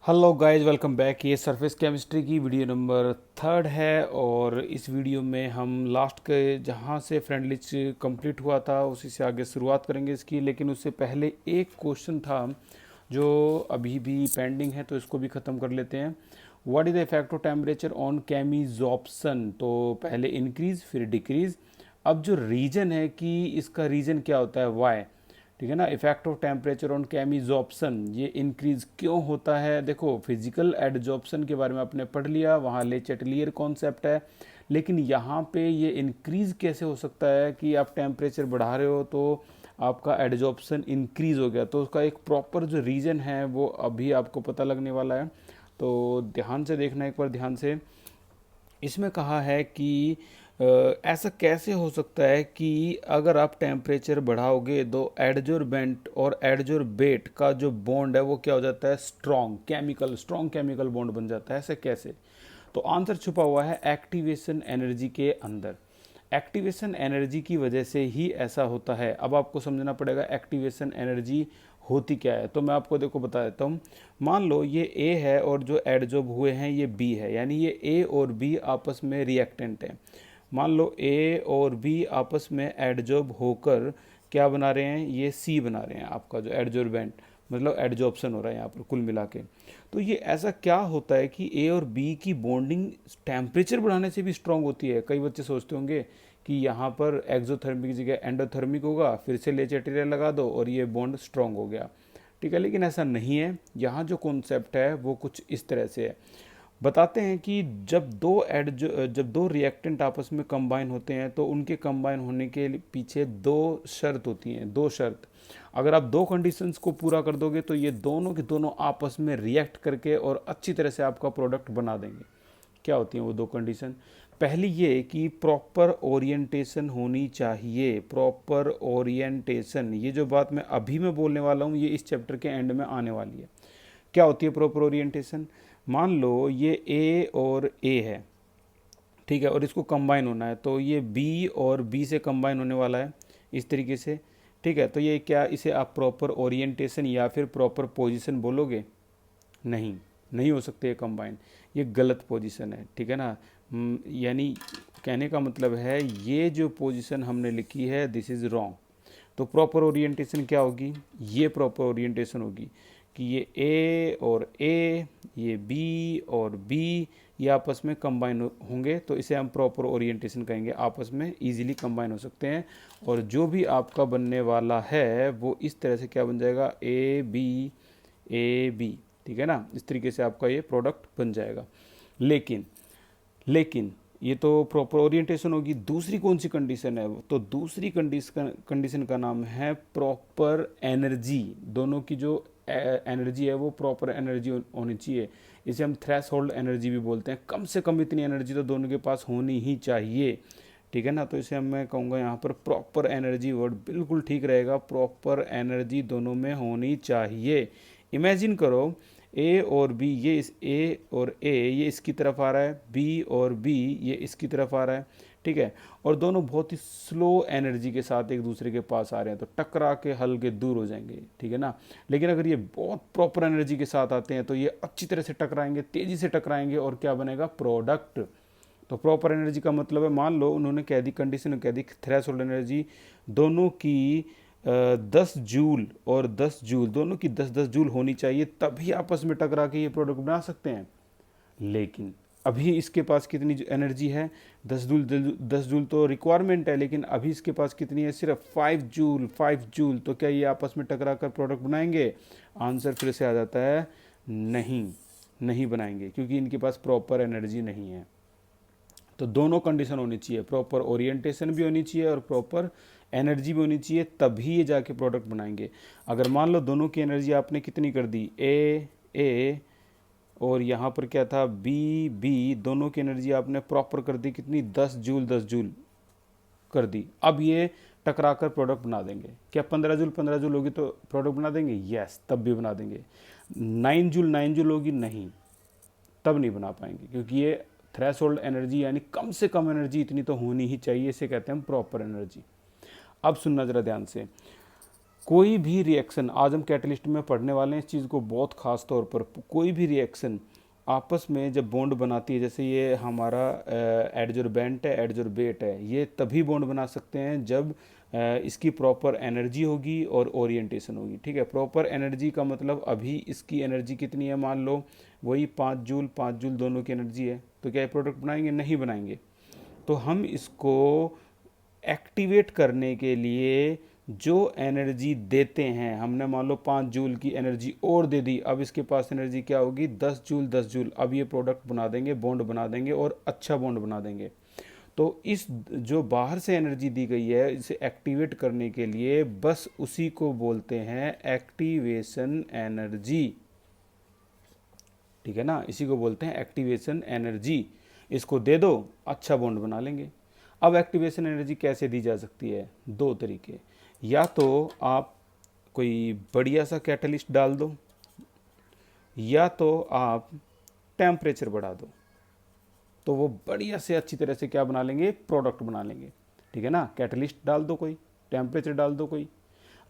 Hello guys, welcome back. ये surface chemistry की video number 3 है और इस वीडियो में हम लास्ट के जहाँ से फ्रेंड लिस्ट कंप्लीट हुआ था उसी से आगे शुरुआत करेंगे इसकी। लेकिन उससे पहले एक क्वेश्चन था जो अभी भी पेंडिंग है, तो इसको भी ख़त्म कर लेते हैं। What is the effect of temperature on chemisorption? तो पहले इंक्रीज फिर डिक्रीज। अब जो रीजन है कि इसका रीजन क्या होता है, वाई, ठीक है ना। इफेक्ट ऑफ टेम्परेचर ऑन केमिजॉप्शन, ये इंक्रीज क्यों होता है? देखो, फिजिकल एडजॉप्शन के बारे में आपने पढ़ लिया, वहाँ ले चैटलियर कॉन्सेप्ट है। लेकिन यहाँ पे ये इंक्रीज कैसे हो सकता है कि आप टेम्परेचर बढ़ा रहे हो तो आपका एडजॉप्शन इंक्रीज हो गया? तो उसका एक प्रॉपर जो रीज़न है वो अभी आपको पता लगने वाला है। तो ध्यान से देखना एक बार, ध्यान से। इसमें कहा है कि ऐसा कैसे हो सकता है कि अगर आप टेम्परेचर बढ़ाओगे तो एडजोर्बेंट और एडजोर्बेट का जो बॉन्ड है वो क्या हो जाता है, स्ट्रॉन्ग केमिकल बॉन्ड बन जाता है। ऐसे कैसे? तो आंसर छुपा हुआ है एक्टिवेशन एनर्जी के अंदर। एक्टिवेशन एनर्जी की वजह से ही ऐसा होता है। अब आपको समझना पड़ेगा एक्टिवेशन एनर्जी होती क्या है। तो मैं आपको देखो बता देता हूँ। मान लो ये ए है और जो एडजॉर्ब हुए हैं ये बी है, यानी ये ए और बी आपस में रिएक्टेंट हैं। मान लो ए और बी आपस में एडजॉर्ब होकर क्या बना रहे हैं, ये सी बना रहे हैं। आपका जो एडजॉर्बेंट मतलब एडजॉर्प्शन हो रहा है यहाँ पर कुल मिला के। तो ये ऐसा क्या होता है कि ए और बी की बॉन्डिंग टेम्परेचर बढ़ाने से भी स्ट्रांग होती है? कई बच्चे सोचते होंगे कि यहाँ पर एक्सोथर्मिक की जगह एंडोथर्मिक होगा, फिर से लेचेटेरिया लगा दो और ये बॉन्ड स्ट्रांग हो गया, ठीक है। लेकिन ऐसा नहीं है। यहाँ जो कॉन्सेप्ट है वो कुछ इस तरह से है। बताते हैं कि जब दो रिएक्टेंट आपस में कंबाइन होते हैं तो उनके कंबाइन होने के पीछे दो शर्त होती हैं, दो शर्त। अगर आप दो कंडीशंस को पूरा कर दोगे तो ये दोनों के दोनों आपस में रिएक्ट करके और अच्छी तरह से आपका प्रोडक्ट बना देंगे। क्या होती हैं वो दो कंडीशन? पहली ये कि प्रॉपर ओरिएंटेशन होनी चाहिए। प्रॉपर ओरिएंटेशन, ये जो बात मैं बोलने वाला हूँ ये इस चैप्टर के एंड में आने वाली है। क्या होती है प्रॉपर ओरिएंटेशन? मान लो ये ए और ए है, ठीक है, और इसको कंबाइन होना है तो ये बी और बी से कंबाइन होने वाला है इस तरीके से, ठीक है। तो ये क्या, इसे आप प्रॉपर ओरिएंटेशन या फिर प्रॉपर पोजीशन बोलोगे? नहीं, नहीं हो सकते ये कंबाइन। ये गलत पोजीशन है, ठीक है ना। यानी कहने का मतलब है ये जो पोजीशन हमने लिखी है दिस इज़ रॉन्ग। तो प्रॉपर ओरिएंटेशन क्या होगी? ये प्रॉपर ओरिएंटेशन होगी कि ये ए और ए, ये बी और बी, ये आपस में कंबाइन होंगे तो इसे हम प्रॉपर ओरिएंटेशन कहेंगे। आपस में इजीली कंबाइन हो सकते हैं और जो भी आपका बनने वाला है वो इस तरह से क्या बन जाएगा, ए बी, ठीक है ना। इस तरीके से आपका ये प्रोडक्ट बन जाएगा। लेकिन लेकिन ये तो प्रॉपर ओरिएंटेशन होगी। दूसरी कौन सी कंडीशन है? तो दूसरी कंडीशन का नाम है प्रॉपर एनर्जी। दोनों की जो एनर्जी है वो प्रॉपर एनर्जी होनी चाहिए। इसे हम थ्रेशोल्ड एनर्जी भी बोलते हैं। कम से कम इतनी एनर्जी तो दोनों के पास होनी ही चाहिए, ठीक है ना। तो इसे मैं कहूँगा यहाँ पर प्रॉपर एनर्जी, वर्ड बिल्कुल ठीक रहेगा। प्रॉपर एनर्जी दोनों में होनी चाहिए। इमेजिन करो ए और बी, ये इस ए और ए ये इसकी तरफ आ रहा है, बी और बी ये इसकी तरफ आ रहा है, ठीक है। और दोनों बहुत ही स्लो एनर्जी के साथ एक दूसरे के पास आ रहे हैं तो टकरा के हल्के दूर हो जाएंगे, ठीक है ना। लेकिन अगर ये बहुत प्रॉपर एनर्जी के साथ आते हैं तो ये अच्छी तरह से टकराएंगे, तेज़ी से टकराएंगे और क्या बनेगा, प्रोडक्ट। तो प्रॉपर एनर्जी का मतलब है, मान लो उन्होंने कह दी, कंडीशन कह दी थ्रेशोल्ड एनर्जी दोनों की 10 जूल और 10 जूल, दोनों की 10-10 जूल होनी चाहिए, तभी आपस में टकरा के ये प्रोडक्ट बना सकते हैं। लेकिन अभी इसके पास कितनी एनर्जी है, 10 जूल। 10 जूल तो रिक्वायरमेंट है, लेकिन अभी इसके पास कितनी है, सिर्फ 5 जूल। 5 जूल, तो क्या ये आपस में टकरा कर प्रोडक्ट बनाएंगे? आंसर फिर से आ जाता है नहीं, नहीं बनाएंगे, क्योंकि इनके पास प्रॉपर एनर्जी नहीं है। तो दोनों कंडीशन होनी चाहिए, प्रॉपर ओरिएंटेशन भी होनी चाहिए और प्रॉपर एनर्जी भी होनी चाहिए, तभी ये जाके प्रोडक्ट बनाएंगे। अगर मान लो दोनों की एनर्जी आपने कितनी कर दी, ए और यहाँ पर क्या था, बी, दोनों की एनर्जी आपने प्रॉपर कर दी कितनी, 10 जूल 10 जूल कर दी। अब ये टकरा कर प्रोडक्ट बना देंगे। क्या 15 जूल 15 जूल होगी तो प्रोडक्ट बना देंगे? यस, तब भी बना देंगे। 9 जूल 9 जूल होगी? नहीं, तब नहीं बना पाएंगे, क्योंकि ये थ्रेशोल्ड एनर्जी यानी कम से कम एनर्जी इतनी तो होनी ही चाहिए, इसे कहते हैं हम प्रॉपर एनर्जी। अब सुनना जरा ध्यान से। कोई भी रिएक्शन, आज हम कैटलिस्ट में पढ़ने वाले हैं इस चीज़ को बहुत ख़ास तौर पर, कोई भी रिएक्शन आपस में जब बॉन्ड बनाती है, जैसे ये हमारा एडजॉर्बेंट है, एडजॉर्बेट है, ये तभी बॉन्ड बना सकते हैं जब इसकी प्रॉपर एनर्जी होगी और ओरिएंटेशन होगी। ठीक है, प्रॉपर एनर्जी का मतलब अभी इसकी एनर्जी कितनी है, मान लो वही 5 जूल, 5 जूल दोनों की एनर्जी है, तो क्या ये प्रोडक्ट बनाएंगे? नहीं बनाएंगे। तो हम इसको एक्टिवेट करने के लिए जो एनर्जी देते हैं, हमने मान लो 5 जूल की एनर्जी और दे दी, अब इसके पास एनर्जी क्या होगी? 10 जूल, 10 जूल। अब ये प्रोडक्ट बना देंगे, बॉन्ड बना देंगे और अच्छा बॉन्ड बना देंगे। तो इस जो बाहर से एनर्जी दी गई है इसे एक्टिवेट करने के लिए, बस उसी को बोलते हैं एक्टिवेशन एनर्जी। ठीक है ना, इसी को बोलते हैं एक्टिवेशन एनर्जी। इसको दे दो, अच्छा बॉन्ड बना लेंगे। अब एक्टिवेशन एनर्जी कैसे दी जा सकती है? दो तरीके, या तो आप कोई बढ़िया सा कैटलिस्ट डाल दो, या तो आप टेम्परेचर बढ़ा दो, तो वो बढ़िया से अच्छी तरह से क्या बना लेंगे? प्रोडक्ट बना लेंगे। ठीक है ना, कैटलिस्ट डाल दो कोई, टेम्परेचर डाल दो कोई।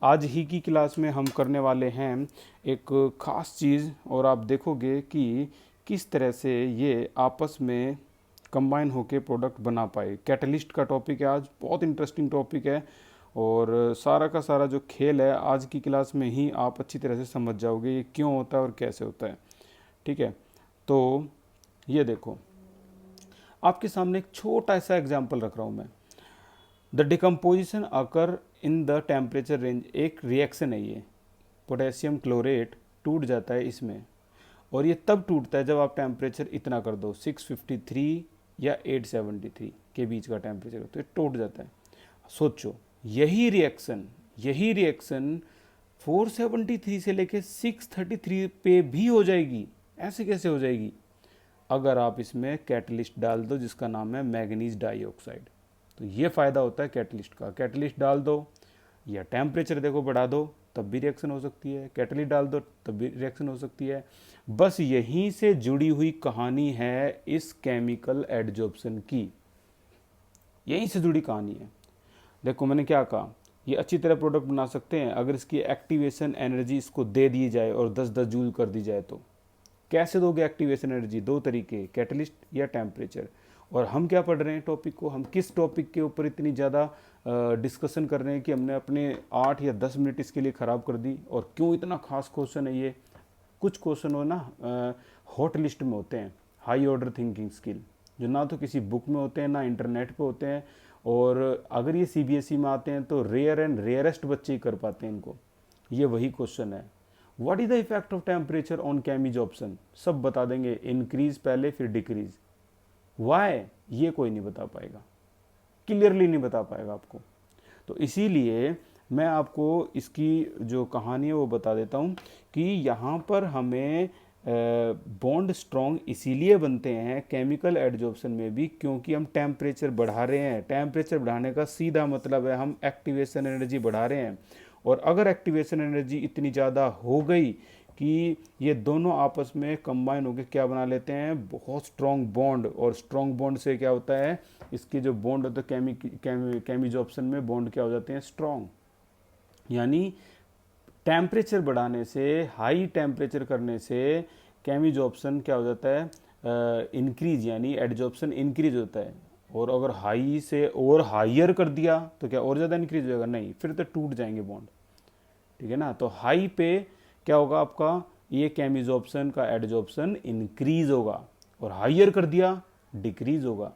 आज ही की क्लास में हम करने वाले हैं एक ख़ास चीज़, और आप देखोगे कि किस तरह से ये आपस में कंबाइन होके प्रोडक्ट बना पाए। कैटलिस्ट का टॉपिक है आज, बहुत इंटरेस्टिंग टॉपिक है, और सारा का सारा जो खेल है आज की क्लास में ही आप अच्छी तरह से समझ जाओगे ये क्यों होता है और कैसे होता है। ठीक है, तो ये देखो, आपके सामने एक छोटा सा एग्जाम्पल रख रहा हूँ मैं। The decomposition occur in the temperature range, एक रिएक्शन है ये, पोटेशियम क्लोरेट टूट जाता है इसमें, और ये तब टूटता है जब आप टेम्परेचर इतना कर दो, 653 या 873 के बीच का टेम्परेचर, तो ये टूट जाता है। सोचो, यही रिएक्शन 473 से लेके 633 पे भी हो जाएगी। ऐसे कैसे हो जाएगी? अगर आप इसमें कैटलिस्ट डाल दो जिसका नाम है मैग्नीज डाइऑक्साइड। तो ये फ़ायदा होता है कैटलिस्ट का। कैटलिस्ट डाल दो या टेम्परेचर देखो बढ़ा दो, तब भी रिएक्शन हो सकती है। कैटलिस्ट डाल दो तब भी रिएक्शन हो सकती है। बस यहीं से जुड़ी हुई कहानी है इस केमिकल एडजॉर्प्शन की, यहीं से जुड़ी कहानी है। देखो मैंने क्या कहा, ये अच्छी तरह प्रोडक्ट बना सकते हैं अगर इसकी एक्टिवेशन एनर्जी इसको दे दी जाए और 10-10 जूल कर दी जाए। तो कैसे दोगे एक्टिवेशन एनर्जी? दो तरीके, कैटलिस्ट या टेम्परेचर। और हम क्या पढ़ रहे हैं टॉपिक को, हम किस टॉपिक के ऊपर इतनी ज़्यादा डिस्कशन कर रहे हैं कि हमने अपने 8 या 10 मिनट इसके लिए ख़राब कर दी। और क्यों इतना खास क्वेश्चन है ये? कुछ क्वेश्चन हो ना हॉट लिस्ट में होते हैं, हाई ऑर्डर थिंकिंग स्किल, जो ना तो किसी बुक में होते हैं ना इंटरनेट पे होते हैं, और अगर ये सीबीएसई में आते हैं तो रेयर एंड रेयरेस्ट बच्चे ही कर पाते हैं इनको। ये वही क्वेश्चन है, what is the effect of temperature on chemisorption? सब बता देंगे, इंक्रीज पहले फिर डिक्रीज। वाई? ये कोई नहीं बता पाएगा, क्लियरली नहीं बता पाएगा आपको। तो इसीलिए मैं आपको इसकी जो कहानी है वो बता देता हूँ कि यहाँ पर हमें बॉन्ड स्ट्रॉन्ग इसीलिए बनते हैं केमिकल एडजॉर्प्शन में भी, क्योंकि हम टेम्परेचर बढ़ा रहे हैं। टेम्परेचर बढ़ाने का सीधा मतलब है हम एक्टिवेशन एनर्जी बढ़ा रहे हैं। और अगर एक्टिवेशन एनर्जी इतनी ज़्यादा हो गई कि ये दोनों आपस में कंबाइन होकर क्या बना लेते हैं? बहुत स्ट्रॉन्ग बॉन्ड। और स्ट्रॉन्ग बॉन्ड से क्या होता है? इसके जो बॉन्ड होते हैं केमिजॉर्प्शन में, बॉन्ड क्या हो जाते हैं? स्ट्रॉन्ग। यानी टेम्परेचर बढ़ाने से, हाई टेम्परेचर करने से केमिजॉर्प्शन क्या हो जाता है? इंक्रीज, यानी एडजॉर्प्शन इंक्रीज होता है। और अगर हाई से और हाइयर कर दिया तो क्या और ज़्यादा इंक्रीज होगा? नहीं, फिर तो टूट जाएंगे बॉन्ड। ठीक है ना, तो हाई पे क्या होगा आपका? ये केमिजॉर्प्शन का एडजॉर्प्शन इंक्रीज होगा, और हाइयर कर दिया डिक्रीज होगा।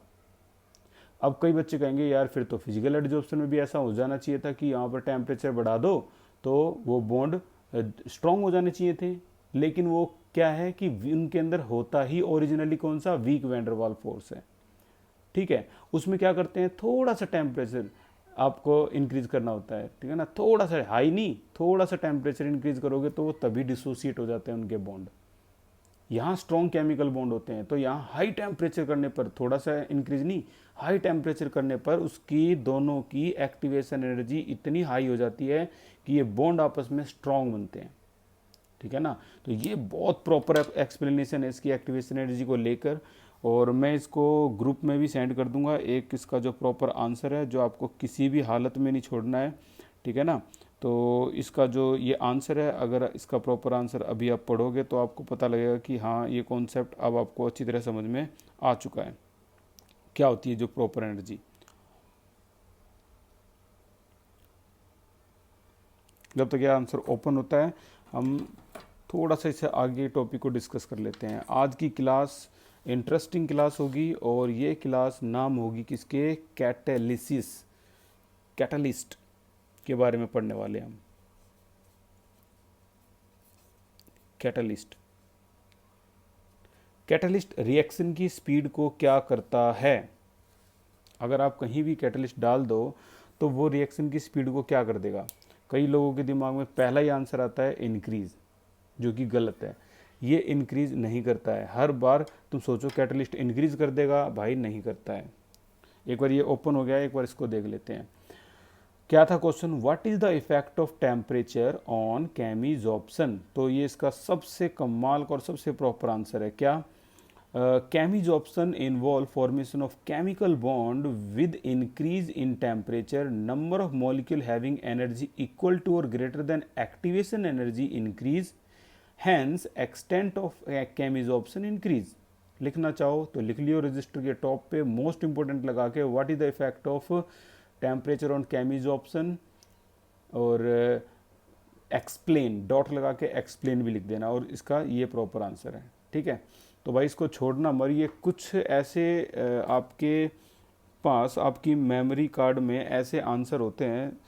अब कई बच्चे कहेंगे यार फिर तो फिजिकल एडजॉर्प्शन में भी ऐसा हो जाना चाहिए था कि यहाँ पर टेम्परेचर बढ़ा दो तो वो बॉन्ड स्ट्रॉन्ग हो जाने चाहिए थे। लेकिन वो क्या है कि उनके अंदर होता ही ओरिजिनली कौन सा? वीक वैन डर वाल फोर्स है। ठीक है, उसमें क्या करते हैं? थोड़ा सा टेम्परेचर आपको इंक्रीज करना होता है। ठीक है ना, थोड़ा सा, हाई नहीं, थोड़ा सा टेम्परेचर इंक्रीज करोगे तो वो तभी डिसोसिएट हो जाते हैं उनके बॉन्ड। यहाँ स्ट्रॉन्ग केमिकल बॉन्ड होते हैं, तो यहाँ हाई टेम्परेचर करने पर, थोड़ा सा इंक्रीज नहीं, हाई टेम्परेचर करने पर उसकी दोनों की एक्टिवेशन एनर्जी इतनी हाई हो जाती है कि ये बॉन्ड आपस में स्ट्रॉन्ग बनते हैं। ठीक है ना, तो ये बहुत प्रॉपर एक्सप्लेनेशन है इसकी एक्टिवेशन एनर्जी को लेकर, और मैं इसको ग्रुप में भी सेंड कर दूंगा एक इसका जो प्रॉपर आंसर है, जो आपको किसी भी हालत में नहीं छोड़ना है। ठीक है ना, तो इसका जो ये आंसर है, अगर इसका प्रॉपर आंसर अभी आप पढ़ोगे तो आपको पता लगेगा कि हाँ ये कॉन्सेप्ट अब आपको अच्छी तरह समझ में आ चुका है, क्या होती है जो प्रॉपर एनर्जी। जब तक यह आंसर ओपन होता है हम थोड़ा सा इससे आगे टॉपिक को डिस्कस कर लेते हैं। आज की क्लास इंटरेस्टिंग क्लास होगी और ये क्लास नाम होगी किसके, कैटलिस्ट के बारे में पढ़ने वाले हैं हम। कैटलिस्ट रिएक्शन की स्पीड को क्या करता है। अगर आप कहीं भी कैटलिस्ट डाल दो तो वो रिएक्शन की स्पीड को क्या कर देगा। कई लोगों के दिमाग में पहला ही आंसर आता है इंक्रीज, जो कि गलत है। ये इंक्रीज नहीं करता है। हर बार तुम सोचो कैटलिस्ट इंक्रीज कर देगा, भाई नहीं करता है। एक बार ये ओपन हो गया, एक बार इसको देख लेते हैं। क्या था question, what is the effect of temperature on chemisorption. तो ये इसका सबसे कमाल और सबसे प्रॉपर आंसर है। क्या, chemisorption involve formation of chemical bond with increase in temperature, number of molecule having energy equal to और greater than activation energy increase, hence extent of chemisorption increase. लिखना चाहो तो लिख लियो रजिस्टर के टॉप पे, मोस्ट इंपोर्टेंट लगा के what is the effect of temperature on chemisorption, और एक्सप्लेन डॉट लगा के एक्सप्लेन भी लिख देना, और इसका ये प्रॉपर आंसर है। ठीक है, तो भाई इसको छोड़ना मर। ये कुछ ऐसे आपके पास आपकी मेमोरी कार्ड में ऐसे आंसर होते हैं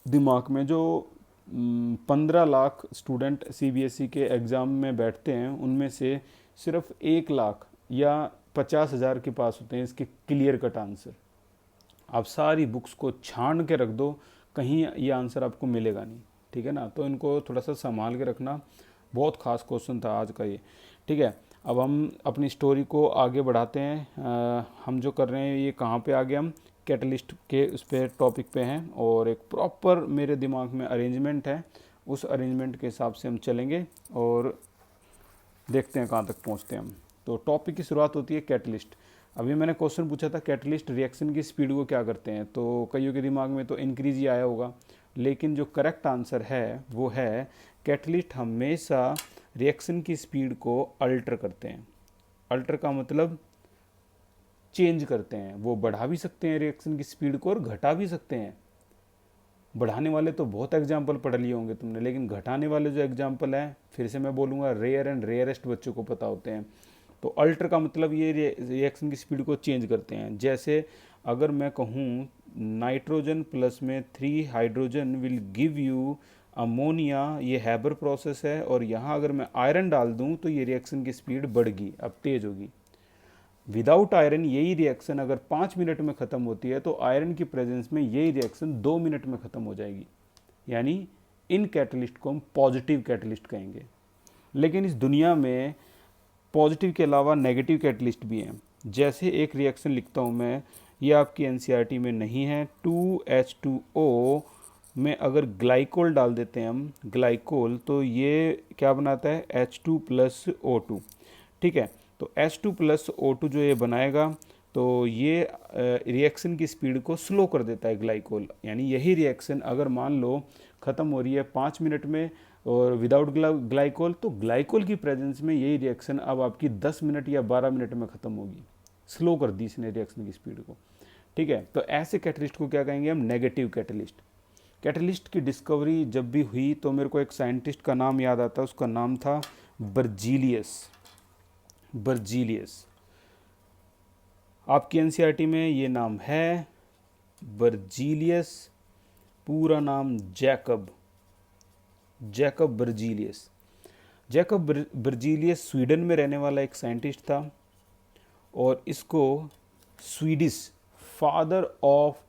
दिमाग में, जो 15 लाख स्टूडेंट सीबीएसई के एग्ज़ाम में बैठते हैं, उनमें से सिर्फ 1 लाख या 50,000 के पास होते हैं इसके क्लियर कट आंसर। आप सारी बुक्स को छान के रख दो, कहीं ये आंसर आपको मिलेगा नहीं। ठीक है ना, तो इनको थोड़ा सा संभाल के रखना। बहुत खास क्वेश्चन था आज का ये। ठीक है, अब हम अपनी स्टोरी को आगे बढ़ाते हैं। हम जो कर रहे हैं ये कहाँ पे आ गए, हम कैटलिस्ट के उस पर टॉपिक पे हैं, और एक प्रॉपर मेरे दिमाग में अरेंजमेंट है। उस अरेंजमेंट के हिसाब से हम चलेंगे और देखते हैं कहाँ तक पहुँचते हैं हम। तो टॉपिक की शुरुआत होती है कैटलिस्ट। अभी मैंने क्वेश्चन पूछा था कैटलिस्ट रिएक्शन की स्पीड को क्या करते हैं, तो कईयों के दिमाग में तो इंक्रीज ही आया होगा, लेकिन जो करेक्ट आंसर है वो है कैटलिस्ट हमेशा रिएक्शन की स्पीड को अल्टर करते हैं। अल्टर का मतलब चेंज करते हैं। वो बढ़ा भी सकते हैं रिएक्शन की स्पीड को और घटा भी सकते हैं। बढ़ाने वाले तो बहुत एग्जाम्पल पढ़ लिए होंगे तुमने, लेकिन घटाने वाले जो एग्जाम्पल हैं, फिर से मैं बोलूँगा, रेयर एंड रेयरेस्ट बच्चों को पता होते हैं। तो अल्टर का मतलब ये रिएक्शन की स्पीड को चेंज करते हैं। जैसे अगर मैं कहूँ नाइट्रोजन प्लस में 3 hydrogen will give you ammonia, ये हैबर प्रोसेस है, और यहाँ अगर मैं आयरन डाल दूँ तो ये रिएक्शन की स्पीड बढ़ गई, अब तेज होगी। विदाउट आयरन यही रिएक्शन अगर 5 मिनट में ख़त्म होती है, तो आयरन की प्रेजेंस में यही रिएक्शन 2 मिनट में ख़त्म हो जाएगी। यानी इन कैटलिस्ट को हम पॉजिटिव कैटलिस्ट कहेंगे। लेकिन इस दुनिया में पॉजिटिव के अलावा नेगेटिव कैटलिस्ट भी हैं। जैसे एक रिएक्शन लिखता हूँ मैं, ये आपकी एनसीईआरटी में नहीं है। 2H2O में अगर ग्लाइकोल डाल देते हैं हम, ग्लाइकोल, तो ये क्या बनाता है, H2 + O2। ठीक है, तो H2 + O2 जो ये बनाएगा, तो ये रिएक्शन की स्पीड को स्लो कर देता है ग्लाइकोल। यानी यही रिएक्शन अगर मान लो ख़त्म हो रही है 5 मिनट में और विदाउट ग्लाइकोल, तो ग्लाइकोल की प्रेजेंस में यही रिएक्शन अब आपकी 10 मिनट या 12 मिनट में ख़त्म होगी। स्लो कर दी इसने रिएक्शन की स्पीड को। ठीक है, तो ऐसे कैटलिस्ट को क्या कहेंगे हम, नेगेटिव कैटलिस्ट। कैटलिस्ट की डिस्कवरी जब भी हुई तो मेरे को एक साइंटिस्ट का नाम याद आता है, उसका नाम था बर्जीलियस। आपकी एनसीईआरटी में ये नाम है बर्जीलियस, पूरा नाम Jacob Berzelius. Jacob Berzelius Sweden में रहने वाला एक साइंटिस्ट था, और इसको स्वीडिश, फादर ऑफ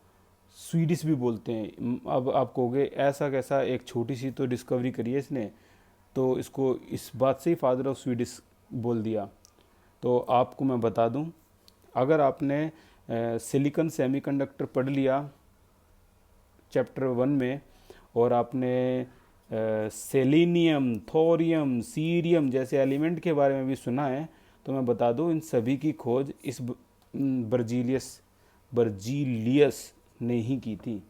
स्वीडिश भी बोलते हैं। अब आप कहोगे ऐसा कैसा, एक छोटी सी तो डिस्कवरी करी है इसने, तो इसको इस बात से ही फादर ऑफ स्वीडिश बोल दिया। तो आपको मैं बता दूं, अगर आपने सिलिकॉन सेमीकंडक्टर पढ़ लिया चैप्टर 1 में, और आपने सेलेनियम, थोरियम, सीरियम जैसे एलिमेंट के बारे में भी सुना है, तो मैं बता दूं इन सभी की खोज इस बर्जीलियस ने ही की थी।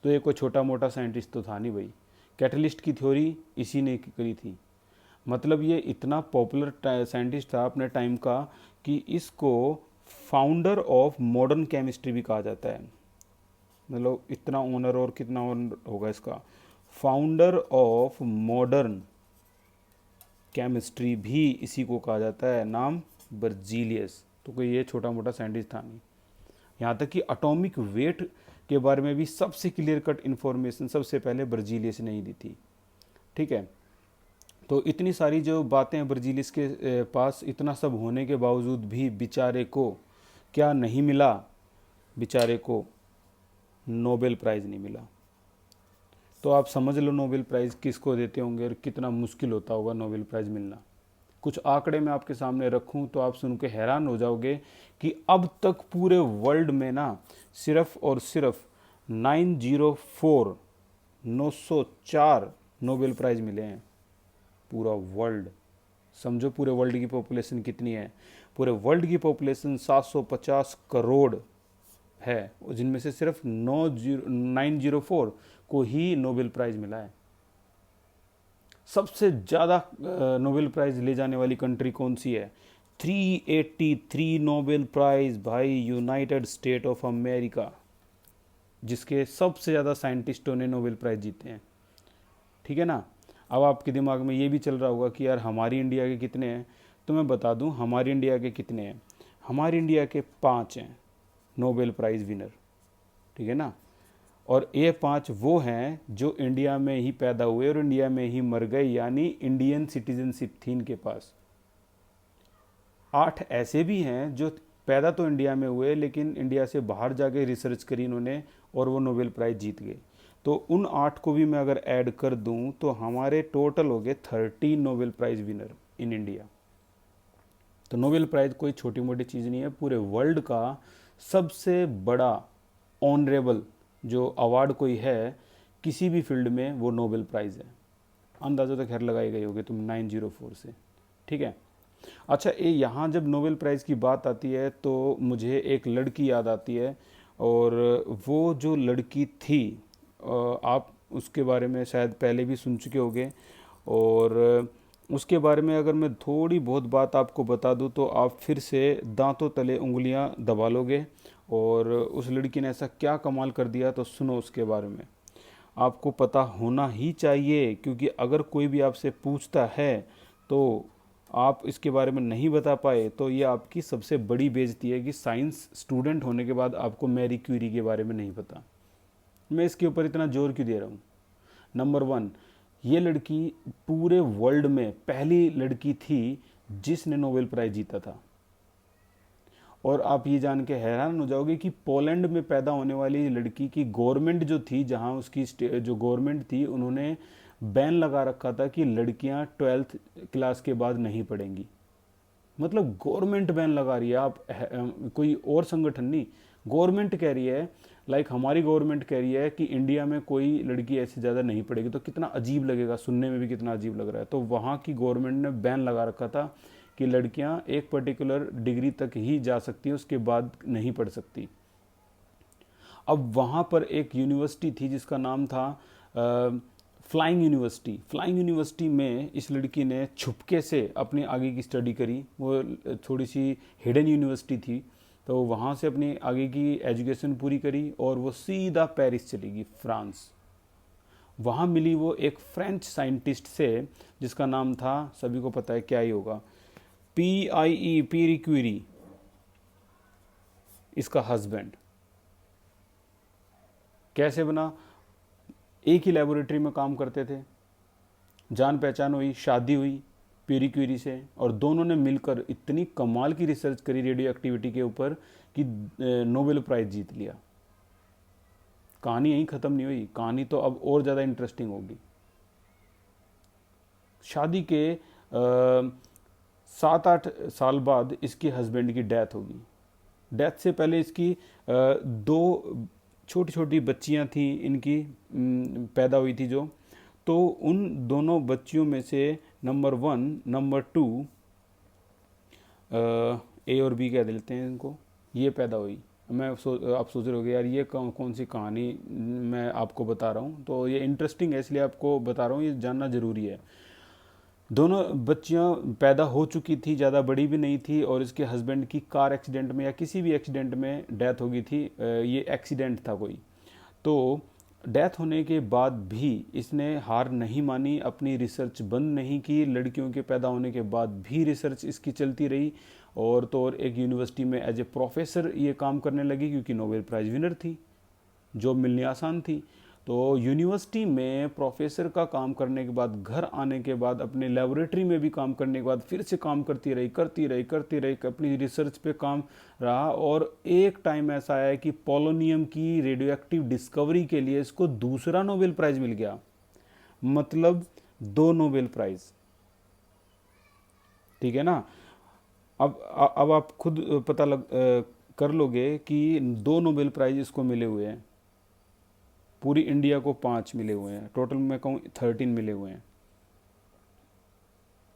तो ये कोई छोटा मोटा साइंटिस्ट तो था नहीं भाई। कैटलिस्ट की थ्योरी इसी ने करी थी। मतलब ये इतना पॉपुलर साइंटिस्ट था अपने टाइम का कि इसको फाउंडर ऑफ मॉडर्न केमिस्ट्री भी कहा जाता है। मतलब इतना ऑनर, और कितना ऑनर होगा इसका, फाउंडर ऑफ मॉडर्न केमिस्ट्री भी इसी को कहा जाता है, नाम बर्जीलियस। तो कोई ये छोटा मोटा साइंटिस्ट था नहीं। यहाँ तक कि एटॉमिक वेट के बारे में भी सबसे क्लियर कट इन्फॉर्मेशन सबसे पहले बर्जीलियस ने ही दी थी। ठीक है, तो इतनी सारी जो बातें हैं बर्जीलियस के पास, इतना सब होने के बावजूद भी बेचारे को क्या नहीं मिला, बेचारे को नोबेल प्राइज़ नहीं मिला। तो आप समझ लो नोबेल प्राइज़ किसको देते होंगे और कितना मुश्किल होता होगा नोबेल प्राइज़ मिलना। कुछ आंकड़े मैं आपके सामने रखूं तो आप सुन के हैरान हो जाओगे कि अब तक पूरे वर्ल्ड में ना सिर्फ और सिर्फ 904 नोबेल प्राइज़ मिले हैं। पूरा वर्ल्ड, समझो पूरे वर्ल्ड की पॉपुलेशन कितनी है। पूरे वर्ल्ड की पॉपुलेशन 750 करोड़ है, जिनमें से सिर्फ 904 को ही नोबेल प्राइज़ मिला है। सबसे ज़्यादा नोबेल प्राइज़ ले जाने वाली कंट्री कौन सी है? 383 नोबेल प्राइज़ भाई, यूनाइटेड स्टेट ऑफ अमेरिका, जिसके सबसे ज़्यादा साइंटिस्टों ने नोबेल प्राइज़ जीते हैं। ठीक है ना। अब आपके दिमाग में ये भी चल रहा होगा कि यार हमारी इंडिया के कितने हैं, तो मैं बता दूं हमारी इंडिया के कितने हैं। हमारी इंडिया के 5 हैं नोबेल प्राइज़ विनर। ठीक है ना। और ये 5 वो हैं जो इंडिया में ही पैदा हुए और इंडिया में ही मर गए, यानी इंडियन सिटीजनशिप थी इनके पास। 8 ऐसे भी हैं जो पैदा तो इंडिया में हुए लेकिन इंडिया से बाहर जाके रिसर्च करी इन्होंने और वो नोबेल प्राइज़ जीत गए। तो उन 8 को भी मैं अगर ऐड कर दूं तो हमारे टोटल हो गए 13 Nobel prize winner in India. तो नोबेल प्राइज़ कोई छोटी मोटी चीज़ नहीं है, पूरे वर्ल्ड का सबसे बड़ा ऑनरेबल जो अवार्ड कोई है किसी भी फील्ड में, वो नोबेल प्राइज़ है। अंदाज़ा तो खैर लगाई गई होगी तुम 904 से। ठीक है। अच्छा, ये यहाँ जब नोबेल प्राइज़ की बात आती है तो मुझे एक लड़की याद आती है, और वो जो लड़की थी आप उसके बारे में शायद पहले भी सुन चुके होंगे, और उसके बारे में अगर मैं थोड़ी बहुत बात आपको बता दूं तो आप फिर से दांतों तले उंगलियां दबा लोगे। और उस लड़की ने ऐसा क्या कमाल कर दिया, तो सुनो उसके बारे में। आपको पता होना ही चाहिए, क्योंकि अगर कोई भी आपसे पूछता है तो आप इसके बारे में नहीं बता पाए तो ये आपकी सबसे बड़ी बेइज्जती है कि साइंस स्टूडेंट होने के बाद आपको मैरी क्यूरी के बारे में नहीं पता। मैं इसके ऊपर इतना जोर क्यों दे रहा हूँ? नंबर 1, ये लड़की पूरे वर्ल्ड में पहली लड़की थी जिसने नोबेल प्राइज़ जीता था। और आप ये जान के हैरान हो जाओगे कि पोलैंड में पैदा होने वाली लड़की की गवर्नमेंट जो थी, जहाँ उसकी जो गवर्नमेंट थी, उन्होंने बैन लगा रखा था कि लड़कियाँ 12th क्लास के बाद नहीं पढ़ेंगी। मतलब गवर्नमेंट बैन लगा रही है। आप कोई और संगठन नहीं, गवर्नमेंट कह रही है, लाइक हमारी गवर्नमेंट कह रही है कि इंडिया में कोई लड़की ऐसे ज़्यादा नहीं पढ़ेगी। तो कितना अजीब लगेगा, सुनने में भी कितना अजीब लग रहा है। तो वहाँ की गवर्नमेंट ने बैन लगा रखा था कि लड़कियाँ एक पर्टिकुलर डिग्री तक ही जा सकती हैं, उसके बाद नहीं पढ़ सकती। अब वहाँ पर एक यूनिवर्सिटी थी जिसका नाम था फ्लाइंग यूनिवर्सिटी। फ्लाइंग यूनिवर्सिटी में इस लड़की ने छुपके से अपनी आगे की स्टडी करी। वो थोड़ी सी हिडन यूनिवर्सिटी थी, तो वहाँ से अपनी आगे की एजुकेशन पूरी करी और वो सीधा पेरिस चली गई, फ्रांस। वहाँ मिली वो एक फ्रेंच साइंटिस्ट से जिसका नाम था, सभी को पता है क्या ही होगा, पीरी क्यूरी, इसका हस्बैंड। कैसे बना? एक ही लेबोरेटरी में काम करते थे, जान पहचान हुई, शादी हुई पीरी क्यूरी से, और दोनों ने मिलकर इतनी कमाल की रिसर्च करी रेडियो एक्टिविटी के ऊपर कि नोबेल प्राइज़ जीत लिया। कहानी यहीं ख़त्म नहीं हुई, कहानी तो अब और ज़्यादा इंटरेस्टिंग होगी। शादी के 7-8 साल बाद इसके हस्बैंड की डेथ होगी। डेथ से पहले इसकी 2 छोटी छोटी बच्चियां थी इनकी, पैदा हुई थी जो। तो उन दोनों बच्चियों में से नंबर 1, नंबर 2, ए और बी कह देते हैं इनको, ये पैदा हुई। आप सोच रहे होगे यार ये कौन सी कहानी मैं आपको बता रहा हूँ, तो ये इंटरेस्टिंग है इसलिए आपको बता रहा हूँ, ये जानना ज़रूरी है। दोनों बच्चियां पैदा हो चुकी थी, ज़्यादा बड़ी भी नहीं थी, और इसके हस्बैंड की कार एक्सीडेंट में या किसी भी एक्सीडेंट में डेथ हो गई थी। ये एक्सीडेंट था कोई। तो डेथ होने के बाद भी इसने हार नहीं मानी, अपनी रिसर्च बंद नहीं की, लड़कियों के पैदा होने के बाद भी रिसर्च इसकी चलती रही। और तो और एक यूनिवर्सिटी में एज ए प्रोफेसर ये काम करने लगी, क्योंकि नोबेल प्राइज़ विनर थी, जॉब मिलनी आसान थी। तो यूनिवर्सिटी में प्रोफेसर का काम करने के बाद, घर आने के बाद, अपने लेबोरेटरी में भी काम करने के बाद फिर से काम करती रही अपनी रिसर्च पे काम रहा। और एक टाइम ऐसा आया कि पोलोनियम की रेडियोएक्टिव डिस्कवरी के लिए इसको दूसरा नोबेल प्राइज़ मिल गया, मतलब 2 नोबेल प्राइज़। ठीक है ना। अब आप खुद पता कर लोगे कि 2 नोबेल प्राइज़ इसको मिले हुए हैं। पूरी इंडिया को 5 मिले हुए हैं, टोटल मैं कहूँ 13 मिले हुए हैं।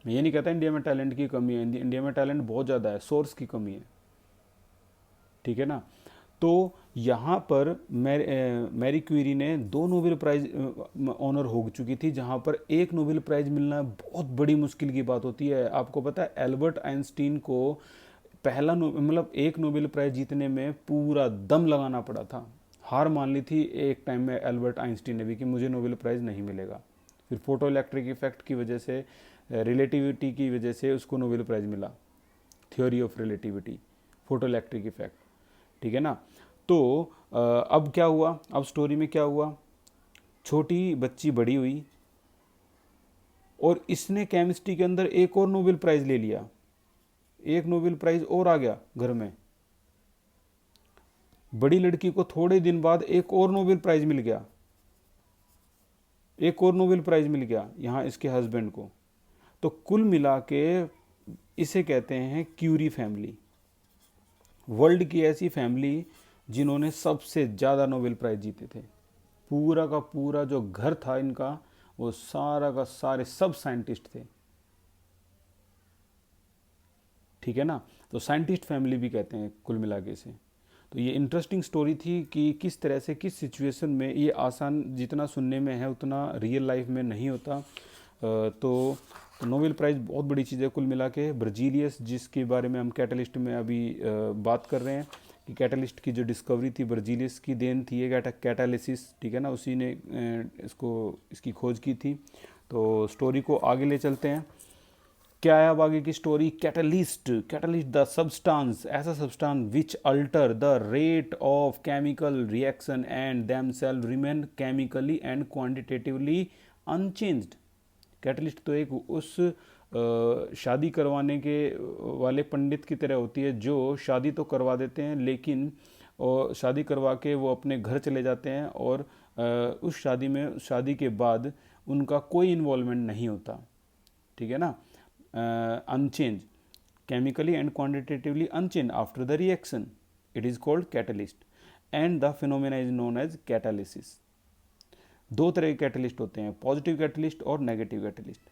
मैं ये नहीं कहता इंडिया में टैलेंट की कमी है, इंडिया में टैलेंट बहुत ज़्यादा है, सोर्स की कमी है। ठीक है ना। तो यहाँ पर मैरी क्यूरी ने 2 नोबेल प्राइज़ ऑनर हो चुकी थी, जहाँ पर एक नोबेल प्राइज़ मिलना बहुत बड़ी मुश्किल की बात होती है। आपको पता है एल्बर्ट आइंस्टीन को पहला मतलब एक नोबेल प्राइज़ जीतने में पूरा दम लगाना पड़ा था, हार मान ली थी एक टाइम में एल्बर्ट आइंस्टीन ने भी कि मुझे नोबेल प्राइज़ नहीं मिलेगा। फिर फोटो इलेक्ट्रिक इफेक्ट की वजह से, रिलेटिविटी की वजह से उसको नोबेल प्राइज़ मिला, theory of relativity, photo electric effect. ठीक है ना। तो अब क्या हुआ, अब स्टोरी में क्या हुआ, छोटी बच्ची बड़ी हुई और इसने केमिस्ट्री के अंदर एक और नोबेल प्राइज़ ले लिया, एक नोबेल प्राइज़ और आ गया घर में। बड़ी लड़की को थोड़े दिन बाद एक और नोबेल प्राइज़ मिल गया, एक और नोबेल प्राइज़ मिल गया यहाँ इसके हस्बैंड को। तो कुल मिला के इसे कहते हैं क्यूरी फैमिली, वर्ल्ड की ऐसी फैमिली जिन्होंने सबसे ज़्यादा नोबेल प्राइज़ जीते थे। पूरा का पूरा जो घर था इनका, वो सारा का सारे सब साइंटिस्ट थे। ठीक है ना। तो साइंटिस्ट फैमिली भी कहते हैं कुल मिला के इसे। तो ये इंटरेस्टिंग स्टोरी थी कि किस तरह से, किस सिचुएशन में, ये आसान जितना सुनने में है उतना रियल लाइफ में नहीं होता। तो नोबेल प्राइज़ बहुत बड़ी चीज़ है कुल मिला के। बर्जीलियस, जिसके बारे में हम कैटलिस्ट में अभी बात कर रहे हैं, कि कैटलिस्ट की जो डिस्कवरी थी बर्जीलियस की देन थी ये कैटालिसिस। ठीक है ना, उसी ने इसकी खोज की थी। तो स्टोरी को आगे ले चलते हैं। क्या है अब आगे की स्टोरी। कैटलिस्ट द सब्सटेंस, ऐसा substance which alter the rate of chemical reaction and themselves remain chemically and quantitatively unchanged. Catalyst तो एक उस शादी करवाने के वाले पंडित की तरह होती है, जो शादी तो करवा देते हैं लेकिन शादी करवा के वो अपने घर चले जाते हैं, और उस शादी के बाद उनका कोई इन्वॉल्वमेंट नहीं होता। ठीक है ना। unchanged, chemically and quantitatively unchanged after the reaction. It is called catalyst and the phenomena is known as catalysis. 2 तरह के कैटलिस्ट होते हैं, पॉजिटिव कैटलिस्ट और नेगेटिव कैटलिस्ट।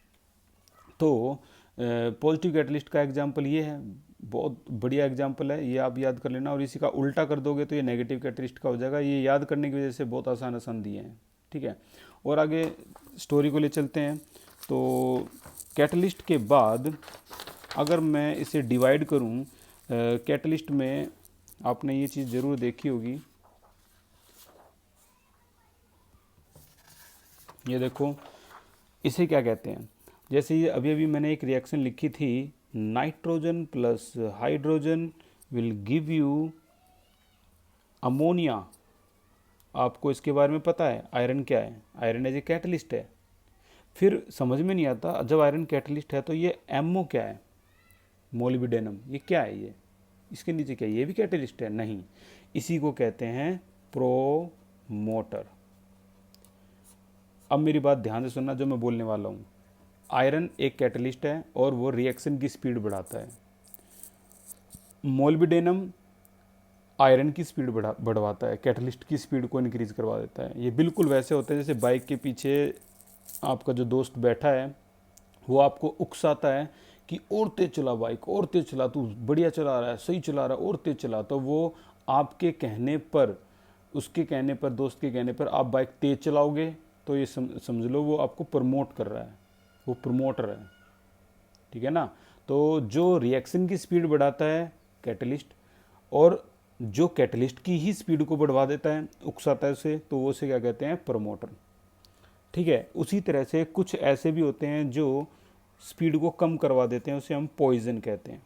तो पॉजिटिव कैटलिस्ट का एग्जांपल ये है, बहुत बढ़िया एग्जांपल है, ये आप याद कर लेना। और इसी का उल्टा कर दोगे तो ये नेगेटिव कैटलिस्ट का हो जाएगा। ये याद करने की वजह से बहुत आसान दिए हैं। ठीक है। और आगे स्टोरी को ले चलते हैं। तो कैटलिस्ट के बाद अगर मैं इसे डिवाइड करूं, कैटलिस्ट में आपने ये चीज़ ज़रूर देखी होगी, ये देखो इसे क्या कहते हैं। जैसे ये अभी मैंने एक रिएक्शन लिखी थी, nitrogen plus hydrogen will give you ammonia. आपको इसके बारे में पता है आयरन क्या है, आयरन एज ए कैटलिस्ट है। फिर समझ में नहीं आता, जब आयरन कैटलिस्ट है तो ये एमओ क्या है, मोलिब्डेनम, ये क्या है, ये इसके नीचे क्या है, ये भी कैटलिस्ट है? नहीं, इसी को कहते हैं प्रोमोटर। अब मेरी बात ध्यान से सुनना जो मैं बोलने वाला हूँ। आयरन एक कैटलिस्ट है और वो रिएक्शन की स्पीड बढ़ाता है। मोलिब्डेनम आयरन की स्पीड बढ़वाता है, कैटलिस्ट की स्पीड को इंक्रीज करवा देता है। ये बिल्कुल वैसे होता है जैसे बाइक के पीछे आपका जो दोस्त बैठा है वो आपको उकसाता है कि और तेज चला बाइक, और तेज चला, तू बढ़िया चला रहा है, सही चला रहा है, और तेज चला। तो वो आपके कहने पर, उसके कहने पर, दोस्त के कहने पर आप बाइक तेज़ चलाओगे तो ये समझ लो वो आपको प्रमोट कर रहा है, वो प्रमोटर है, ठीक है ना। तो जो रिएक्शन की स्पीड बढ़ाता है कैटलिस्ट, और जो कैटलिस्ट की ही स्पीड को बढ़वा देता है, उकसाता है उसे, तो वो उसे क्या कहते हैं, प्रमोटर, ठीक है। उसी तरह से कुछ ऐसे भी होते हैं जो स्पीड को कम करवा देते हैं, उसे हम पॉइजन कहते हैं,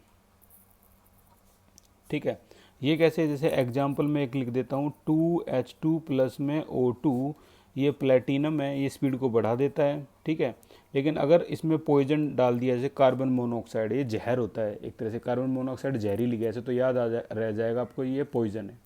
ठीक है। ये कैसे, जैसे एग्जाम्पल में एक लिख देता हूँ, 2H2 प्लस में O2, ये प्लेटिनम है, ये स्पीड को बढ़ा देता है, ठीक है। लेकिन अगर इसमें पॉइजन डाल दिया, जैसे कार्बन मोनोऑक्साइड, ये जहर होता है एक तरह से, कार्बन मोनोऑक्साइड जहरीली गैस है, तो याद रह जाएगा आपको ये पॉइजन है,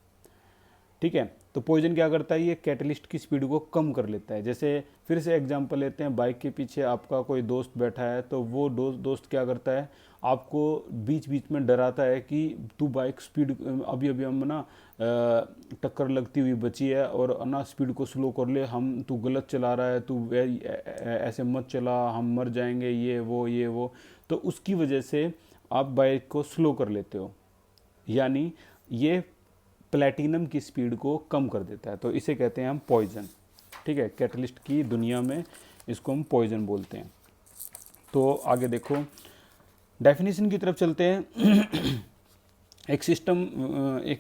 ठीक है। तो पॉइजन क्या करता है, ये कैटलिस्ट की स्पीड को कम कर लेता है। जैसे फिर से एग्जांपल लेते हैं, बाइक के पीछे आपका कोई दोस्त बैठा है, तो वो दोस्त क्या करता है, आपको बीच बीच में डराता है कि तू बाइक स्पीड, अभी अभी हम ना टक्कर लगती हुई बची है और ना स्पीड को स्लो कर ले, हम तू गलत चला रहा है, तू ऐसे मत चला, हम मर जाएंगे, ये वो। तो उसकी वजह से आप बाइक को स्लो कर लेते हो, यानी ये प्लेटिनम की स्पीड को कम कर देता है, तो इसे कहते हैं हम पॉइजन, ठीक है। कैटलिस्ट की दुनिया में इसको हम पॉइजन बोलते हैं। तो आगे देखो, डेफिनेशन की तरफ चलते हैं। एक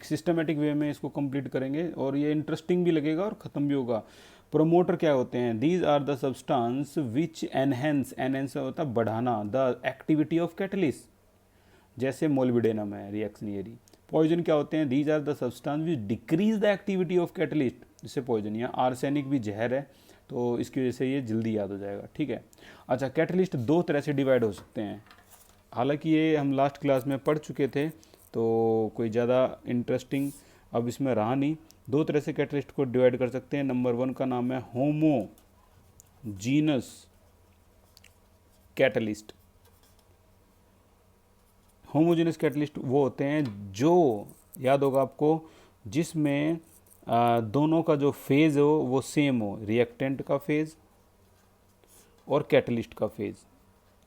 सिस्टमेटिक वे में इसको कंप्लीट करेंगे और ये इंटरेस्टिंग भी लगेगा और ख़त्म भी होगा। प्रोमोटर क्या होते हैं, these are the substance which enhance होता है बढ़ाना, द एक्टिविटी ऑफ कैटलिस्ट, जैसे मोलिब्डेनम है रिएक्शनरी। पॉइजन क्या होते हैं, these are the substance which decrease the activity of catalyst, जिससे पॉइजन। या आर्सेनिक भी जहर है, तो इसकी वजह से ये जल्दी याद हो जाएगा, ठीक है। अच्छा, कैटलिस्ट दो तरह से डिवाइड हो सकते हैं, हालांकि ये हम लास्ट क्लास में पढ़ चुके थे, तो कोई ज़्यादा इंटरेस्टिंग अब इसमें रहा नहीं। दो तरह से कैटलिस्ट को डिवाइड कर सकते हैं। नंबर 1 का नाम है होमोजीनस कैटलिस्ट। होमोजेनस कैटलिस्ट वो होते हैं जो, याद होगा आपको, जिसमें दोनों का जो फेज़ हो वो सेम हो, रिएक्टेंट का फेज़ और कैटलिस्ट का फेज़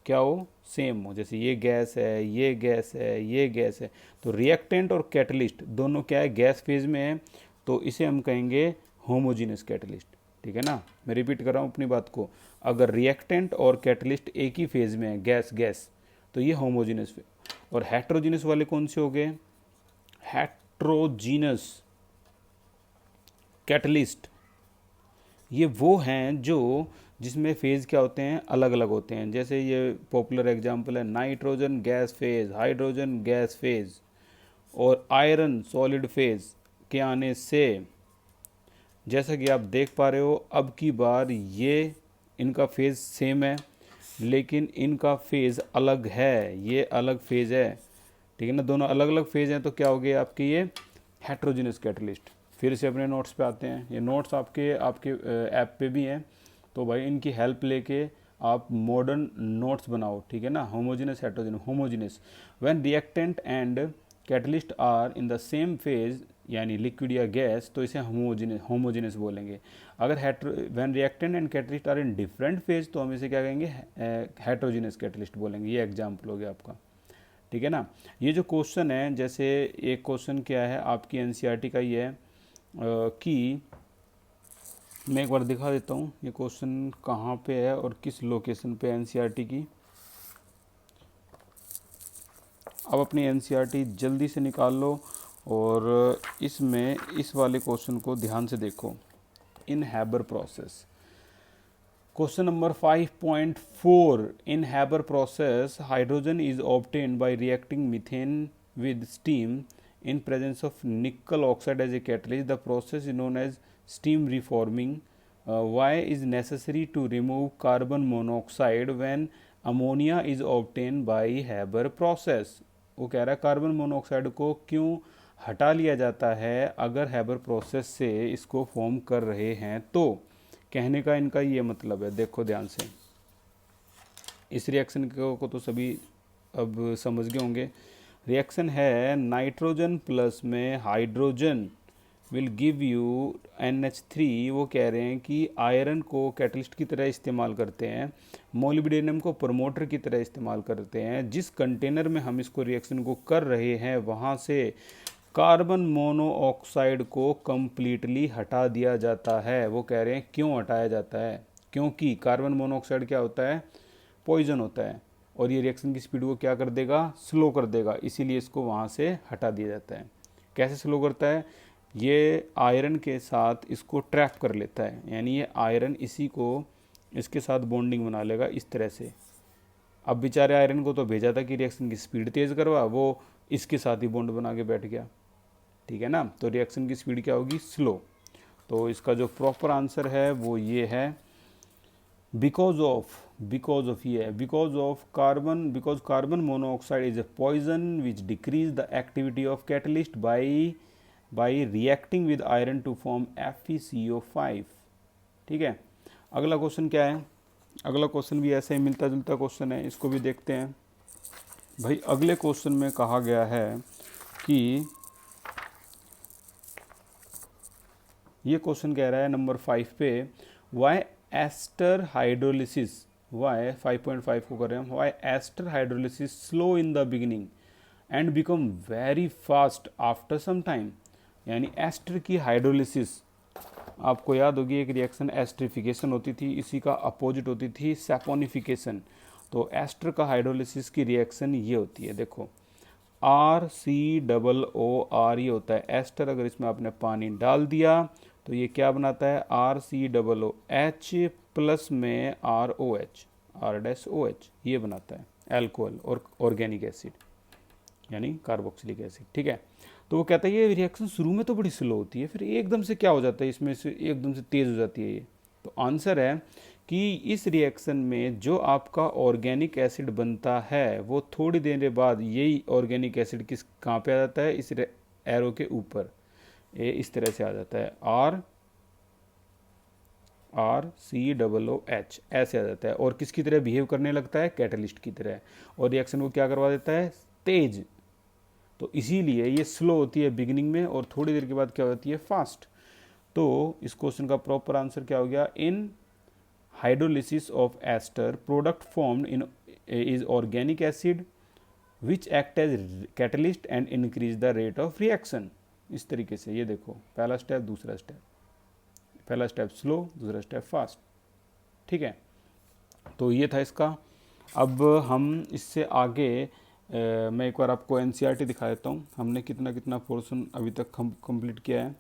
क्या हो, सेम हो। जैसे ये गैस है, ये गैस है, ये गैस है, तो रिएक्टेंट और कैटलिस्ट दोनों क्या है, गैस फेज़ में है, तो इसे हम कहेंगे होमोजेनस कैटलिस्ट, ठीक है ना। मैं रिपीट कर रहा हूँ अपनी बात को, अगर रिएक्टेंट और कैटलिस्ट एक ही फेज़ में है, गैस, तो ये होमोजेनस। और हेट्रोजीनस वाले कौन से हो गए, हेट्रोजीनस कैटलिस्ट, ये वो हैं जो जिसमें फेज़ क्या होते हैं, अलग अलग होते हैं। जैसे ये पॉपुलर एग्जांपल है, nitrogen gas phase, hydrogen gas phase, और आयरन सॉलिड फेज़ के आने से, जैसा कि आप देख पा रहे हो, अब की बार ये इनका फेज़ सेम है लेकिन इनका फेज़ अलग है, ये अलग फेज़ है, ठीक है ना। दोनों अलग अलग फेज़ हैं, तो क्या हो गया आपके ये हेट्रोजीनस कैटलिस्ट। फिर से अपने नोट्स पे आते हैं, ये नोट्स आपके ऐप पे भी हैं, तो भाई इनकी हेल्प लेके आप मॉडर्न नोट्स बनाओ, ठीक है ना। Homogeneous, heterogeneous. Homogeneous, when reactant and catalyst are in the same phase, यानी लिक्विड या गैस, तो इसे होमोजेनस बोलेंगे। अगर when reactant and catalyst are in different phase, तो हम इसे क्या कहेंगे, हेट्रोजेनस कैटलिस्ट बोलेंगे। ये एग्जाम्पल हो गया आपका, ठीक है ना। ये जो क्वेश्चन है, जैसे एक क्वेश्चन क्या है आपकी एनसीईआरटी का, ये है कि मैं एक बार दिखा देता हूँ ये क्वेश्चन कहाँ पे है और किस लोकेशन पे एनसीईआरटी की। अब अपनी एनसीईआरटी जल्दी से निकाल लो और इसमें इस वाले क्वेश्चन को ध्यान से देखो। In Haber process, question number 5.4, in Haber process hydrogen is obtained by reacting methane with steam in presence of nickel oxide as a catalyst. The process is known as steam reforming. Why is necessary to remove carbon monoxide when ammonia is obtained by Haber process? वो कह रहा है carbon monoxide को क्यों हटा लिया जाता है अगर हैबर प्रोसेस से इसको फॉर्म कर रहे हैं। तो कहने का इनका ये मतलब है, देखो ध्यान से, इस रिएक्शन को तो सभी अब समझ गए होंगे। रिएक्शन है नाइट्रोजन प्लस में hydrogen will give you NH3। वो कह रहे हैं कि आयरन को कैटलिस्ट की तरह इस्तेमाल करते हैं, मोलिब्डेनम को प्रमोटर की तरह इस्तेमाल करते हैं। जिस कंटेनर में हम इसको रिएक्शन को कर रहे हैं वहाँ से कार्बन मोनोऑक्साइड को कंप्लीटली हटा दिया जाता है। वो कह रहे हैं क्यों हटाया जाता है, क्योंकि कार्बन मोनोऑक्साइड क्या होता है, पॉइजन होता है, और ये रिएक्शन की स्पीड को क्या कर देगा, स्लो कर देगा, इसीलिए इसको वहाँ से हटा दिया जाता है। कैसे स्लो करता है, ये आयरन के साथ इसको ट्रैप कर लेता है, यानी ये आयरन इसी को इसके साथ बॉन्डिंग बना लेगा इस तरह से। अब बेचारे आयरन को तो भेजा था कि रिएक्शन की स्पीड तेज़ करवा, वो इसके साथ ही बॉन्ड बना के बैठ गया, ठीक है ना। तो रिएक्शन की स्पीड क्या होगी, स्लो। तो इसका जो प्रॉपर आंसर है वो ये है, बिकॉज ऑफ ये है, because carbon monoxide is a poison which decrease the activity of catalyst by reacting with iron to form FeCO5। ठीक है। अगला क्वेश्चन क्या है, अगला क्वेश्चन भी ऐसे ही मिलता जुलता क्वेश्चन है, इसको भी देखते हैं। भाई अगले क्वेश्चन में कहा गया है कि ये क्वेश्चन कह रहा है नंबर 5 पे, वाई एस्टर हाइड्रोलिसिस, वाई 5.5 को कर रहे हैं, why ester hydrolysis slow in the beginning and become very fast after some time. यानी एस्टर की हाइड्रोलिसिस, आपको याद होगी एक रिएक्शन एस्टरिफिकेशन होती थी, इसी का अपोजिट होती थी सैपोनिफिकेशन। तो एस्टर का हाइड्रोलिसिस की रिएक्शन ये होती है, देखो RCOOR ये होता है एस्टर। अगर इसमें आपने पानी डाल दिया तो ये क्या बनाता है, RCOOH प्लस में R-OH ये बनाता है एल्कोहल और ऑर्गेनिक एसिड यानी कार्बोक्सिलिक एसिड। ठीक है। तो वो कहता है ये रिएक्शन शुरू में तो बड़ी स्लो होती है, फिर एकदम से क्या हो जाता है, इसमें से एकदम से तेज़ हो जाती है ये। तो आंसर है कि इस रिएक्शन में जो आपका ऑर्गेनिक एसिड बनता है वो थोड़ी देर बाद यही ऑर्गेनिक एसिड कहाँ पे आ जाता है, इस एरो के ऊपर, ये इस तरह से आ जाता है, RCOOH ऐसे आ जाता है, और किसकी तरह बिहेव करने लगता है, कैटलिस्ट की तरह, और रिएक्शन को क्या करवा देता है, तेज। तो इसीलिए ये स्लो होती है बिगिनिंग में और थोड़ी देर के बाद क्या होती है, फास्ट। तो इस क्वेश्चन का प्रॉपर आंसर क्या हो गया, in hydrolysis of ester product formed in is organic acid which act as catalyst and increase the rate of reaction. इस तरीके से ये देखो, पहला स्टेप दूसरा स्टेप, पहला स्टेप स्लो दूसरा स्टेप फास्ट। ठीक है। तो ये था इसका। अब हम इससे आगे मैं एक बार आपको NCERT दिखा देता हूँ, हमने कितना कितना पोर्शन अभी तक कंप्लीट किया है।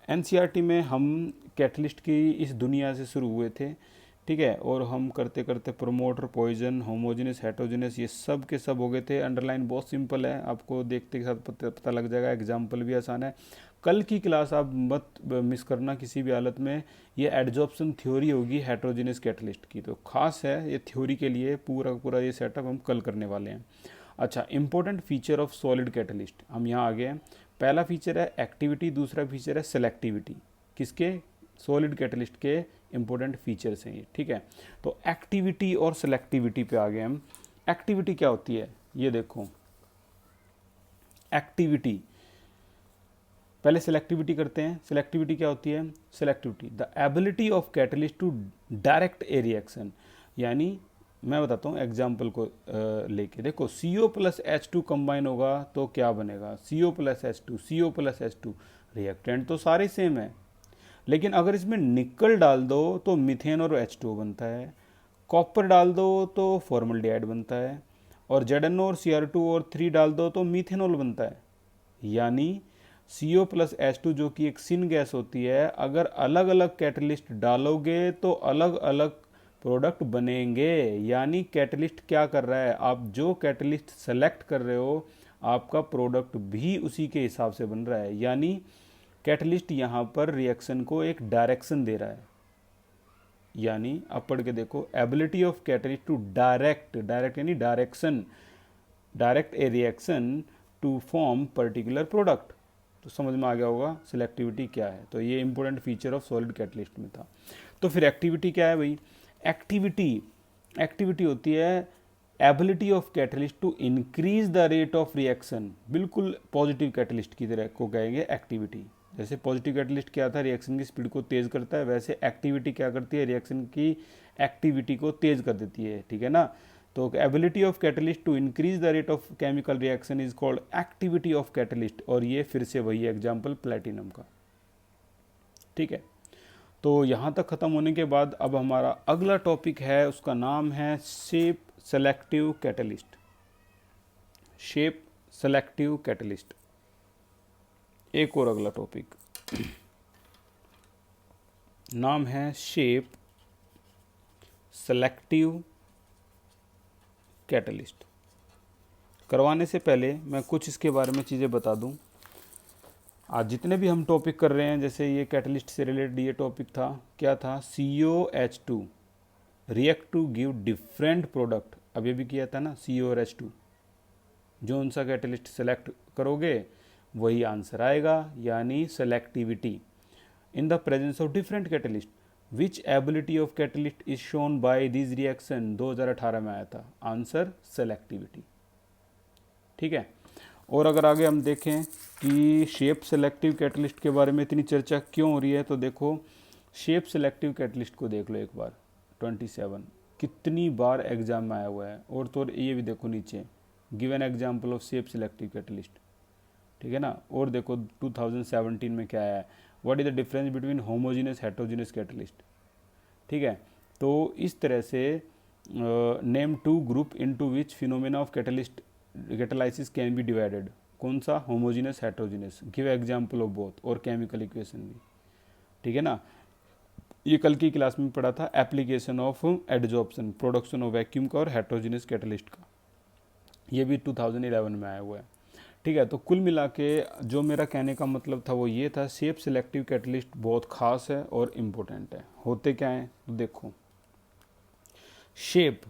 NCERT में हम कैटलिस्ट की इस दुनिया से शुरू हुए थे, ठीक है, और हम करते करते प्रोमोटर, पॉइजन, होमोजेनस, हेटेरोजेनस, ये सब के सब हो गए थे। अंडरलाइन बहुत सिंपल है, आपको देखते के साथ पता लग जाएगा, एग्जाम्पल भी आसान है। कल की क्लास आप मत मिस करना किसी भी हालत में, ये एडजॉर्प्शन थ्योरी होगी हेटेरोजेनस कैटलिस्ट की, तो खास है ये थ्योरी के लिए, पूरा ये सेटअप हम कल करने वाले हैं। अच्छा, important feature of solid catalyst, हम यहाँ आ गए हैं। पहला फीचर है एक्टिविटी, दूसरा फीचर है सेलेक्टिविटी। किसके, सॉलिड कैटलिस्ट के इंपॉर्टेंट फीचर्स हैं ये। ठीक है। तो एक्टिविटी और सेलेक्टिविटी पे आ गए हम। एक्टिविटी क्या होती है, ये देखो, एक्टिविटी पहले सेलेक्टिविटी करते हैं। सेलेक्टिविटी क्या होती है, selectivity the ability of catalyst to direct a reaction. यानी मैं बताता हूँ एग्जाम्पल को लेके, देखो CO प्लस H2 कंबाइन होगा तो क्या बनेगा, CO plus H2, CO plus H2, reactant तो सारे सेम है, लेकिन अगर इसमें निकल डाल दो तो मीथेन और H2O बनता है, कॉपर डाल दो तो फॉर्मल्डिहाइड बनता है, और ZnO और Cr2 और 3 डाल दो तो मीथेनॉल बनता है। यानी CO प्लस H2 जो कि एक सिन गैस होती है, अगर अलग अलग कैटलिस्ट डालोगे तो अलग अलग प्रोडक्ट बनेंगे। यानी कैटलिस्ट क्या कर रहा है, आप जो कैटलिस्ट सेलेक्ट कर रहे हो आपका प्रोडक्ट भी उसी के हिसाब से बन रहा है। यानी कैटलिस्ट यहाँ पर रिएक्शन को एक डायरेक्शन दे रहा है। यानी अब पढ़ के देखो, ability of catalyst to direct यानी direct a reaction to form particular product. तो समझ में आ गया होगा सिलेक्टिविटी क्या है। तो ये important feature of solid catalyst में था। तो फिर एक्टिविटी क्या है भाई, एक्टिविटी होती है ability of catalyst to increase the rate of reaction. बिल्कुल पॉजिटिव कैटलिस्ट की तरह को कहेंगे एक्टिविटी। जैसे पॉजिटिव कैटलिस्ट क्या था, रिएक्शन की स्पीड को तेज़ करता है, वैसे एक्टिविटी क्या करती है, रिएक्शन की एक्टिविटी को तेज़ कर देती है। ठीक है ना। तो ability of catalyst to increase the rate of chemical reaction is called activity of catalyst, और ये फिर से वही एग्जाम्पल प्लेटिनम का। ठीक है, तो यहाँ तक ख़त्म होने के बाद अब हमारा अगला टॉपिक है, उसका नाम है shape selective catalyst. Shape selective catalyst एक और अगला टॉपिक, नाम है शेप सेलेक्टिव कैटलिस्ट। करवाने से पहले मैं कुछ इसके बारे में चीज़ें बता दूं। आज जितने भी हम टॉपिक कर रहे हैं, जैसे ये कैटलिस्ट से रिलेटेड ये टॉपिक था, क्या था, COH2 react to give different product. अब ये भी किया था ना, CO और H2, जो उनसा कैटलिस्ट सेलेक्ट करोगे वही आंसर आएगा, यानी selectivity in the presence of different catalyst. Which ability of catalyst is shown by this reaction, 2018 में आया था, आंसर सेलेक्टिविटी। ठीक है, और अगर आगे हम देखें कि शेप सेलेक्टिव कैटलिस्ट के बारे में इतनी चर्चा क्यों हो रही है, तो देखो शेप सेलेक्टिव कैटलिस्ट को देख लो एक बार, 27 कितनी बार एग्जाम में आया हुआ है। और तो ये भी देखो नीचे, given example of shape selective catalyst, ठीक है ना। और देखो 2017 में क्या आया है, what is the difference between homogeneous heterogeneous catalyst. ठीक है, तो इस तरह से name to group into which phenomena of catalysis can be divided. कौन सा, homogeneous heterogeneous, give example of both, और केमिकल इक्वेशन भी। ठीक है ना, ये कल की क्लास में पढ़ा था, application of adsorption, production of vacuum का और हेटेरोजीनियस कैटलिस्ट का, ये भी 2011 में आया हुआ है। ठीक है, तो कुल मिला के जो मेरा कहने का मतलब था वो ये था, शेप सिलेक्टिव कैटलिस्ट बहुत खास है और इम्पोर्टेंट है। होते क्या हैं, तो देखो, शेप,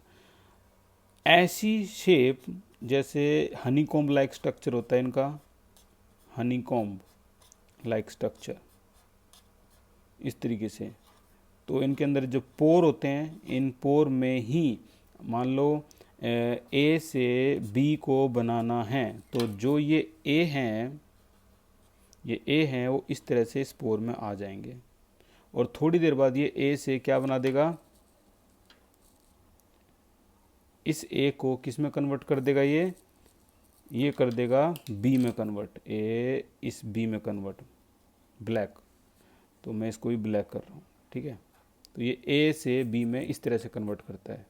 ऐसी शेप जैसे हनीकॉम्ब लाइक स्ट्रक्चर होता है इनका, हनीकॉम्ब लाइक स्ट्रक्चर इस तरीके से। तो इनके अंदर जो पोर होते हैं, इन पोर में ही मान लो A से B को बनाना है, तो जो ये A हैं, ये A हैं, वो इस तरह से इस पोर में आ जाएंगे, और थोड़ी देर बाद ये A से क्या बना देगा, इस A को किस में कन्वर्ट कर देगा, ये कर देगा B में कन्वर्ट, A इस B में कन्वर्ट, ब्लैक, तो मैं इसको भी ब्लैक कर रहा हूँ। ठीक है, तो ये A से B में इस तरह से कन्वर्ट करता है।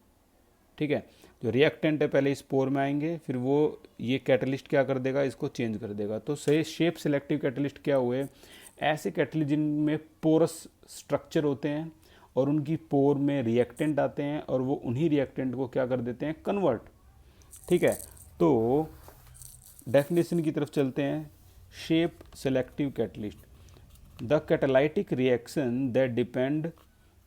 ठीक है, जो रिएक्टेंट है पहले इस पोर में आएंगे, फिर वो ये कैटलिस्ट क्या कर देगा, इसको चेंज कर देगा। तो से शेप सिलेक्टिव कैटलिस्ट क्या हुए, ऐसे कैटलिस्ट जिनमें पोरस स्ट्रक्चर होते हैं और उनकी पोर में रिएक्टेंट आते हैं, और वो उन्हीं रिएक्टेंट को क्या कर देते हैं, कन्वर्ट। ठीक है, तो डेफिनेशन की तरफ चलते हैं। Shape selective catalyst, the catalytic reaction that depend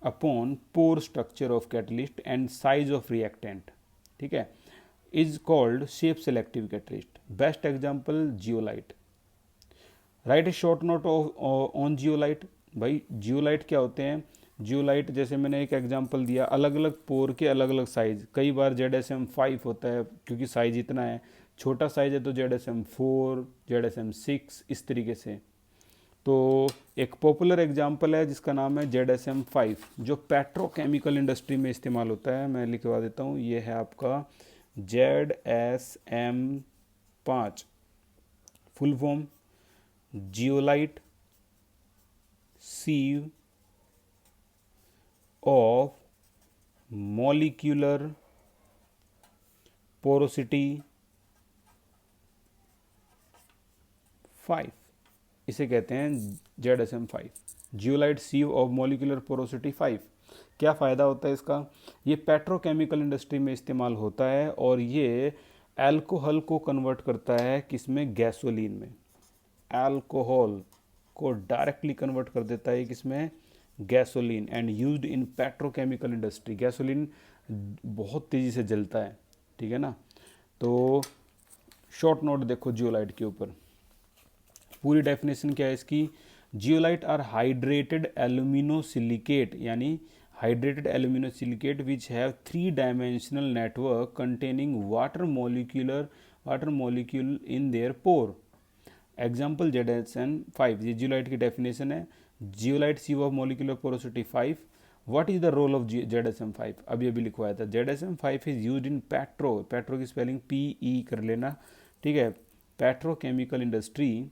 upon pore structure of catalyst and size of reactant, ठीक है, is called shape selective catalyst. Best example zeolite. Write a short note on zeolite. भाई zeolite क्या होते हैं, zeolite जैसे मैंने एक example दिया, अलग अलग पोर के अलग अलग साइज, कई बार ZSM5 होता है क्योंकि साइज इतना है, छोटा साइज है तो ZSM4, ZSM6, इस तरीके से। तो एक पॉपुलर एग्जांपल है जिसका नाम है ZSM5, जो पेट्रोकेमिकल इंडस्ट्री में इस्तेमाल होता है। मैं लिखवा देता हूँ, ये है आपका ZSM5, full form zeolite sieve of molecular porosity 5, इसे कहते हैं ZSM5, zeolite sieve of molecular porosity 5। क्या फ़ायदा होता है इसका, ये पेट्रोकेमिकल इंडस्ट्री में इस्तेमाल होता है, और ये अल्कोहल को कन्वर्ट करता है किसमें, गैसोलीन में। अल्कोहल को डायरेक्टली कन्वर्ट कर देता है किसमें, gasoline, and used in petrochemical industry. Gasoline बहुत तेज़ी से जलता है, ठीक है ना। तो शॉर्ट नोट देखो जियोलाइट के ऊपर, पूरी डेफिनेशन क्या है इसकी, जियोलाइट आर हाइड्रेटेड एल्यूमिनोसिलिकेट, यानी hydrated aluminosilicate which have 3 dimensional network containing water molecule in their pore. Example ZSM5, ये जियोलाइट की डेफिनेशन है। Zeolite sieve of molecular porosity 5, what is the role of ZSM5? अभी अभी लिखवाया था, ZSM5 is use in petro की spelling PE कर लेना, ठीक है, petrochemical industry,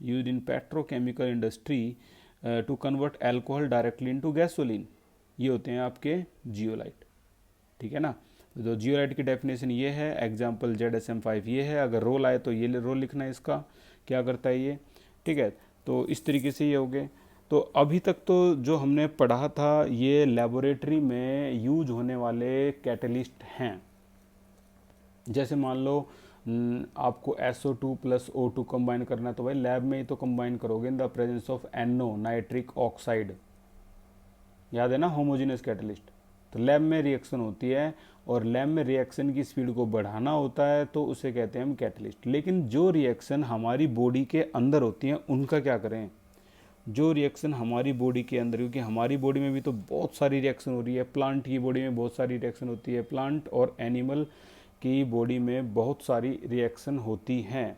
use in petrochemical industry to convert alcohol directly into gasoline. ये होते हैं आपके जियोलाइट, ठीक है ना। तो जियोलाइट की डेफिनेशन ये है, एग्जाम्पल ZSM5 ये है, अगर रोल आए तो ये रोल लिखना है इसका, क्या करता है ये, ठीक है। तो इस तरीके से ये हो गए। तो अभी तक तो जो हमने पढ़ा था ये लेबोरेटरी में यूज होने वाले कैटलिस्ट हैं। जैसे मान लो आपको SO2 प्लस O2 कंबाइन करना है, तो भाई लैब में ही तो कंबाइन करोगे in the presence of NO, nitric oxide, याद है ना, होमोजेनियस कैटलिस्ट। तो लैब में रिएक्शन होती है और लैब में रिएक्शन की स्पीड को बढ़ाना होता है, तो उसे कहते हैं हम कैटलिस्ट। लेकिन जो रिएक्शन हमारी बॉडी के अंदर होती हैं उनका क्या करें, जो रिएक्शन हमारी बॉडी के अंदर, क्योंकि हमारी बॉडी में भी तो बहुत सारी रिएक्शन हो रही है, प्लांट की बॉडी में बहुत सारी रिएक्शन होती है, प्लांट और एनिमल की बॉडी में बहुत सारी रिएक्शन होती हैं,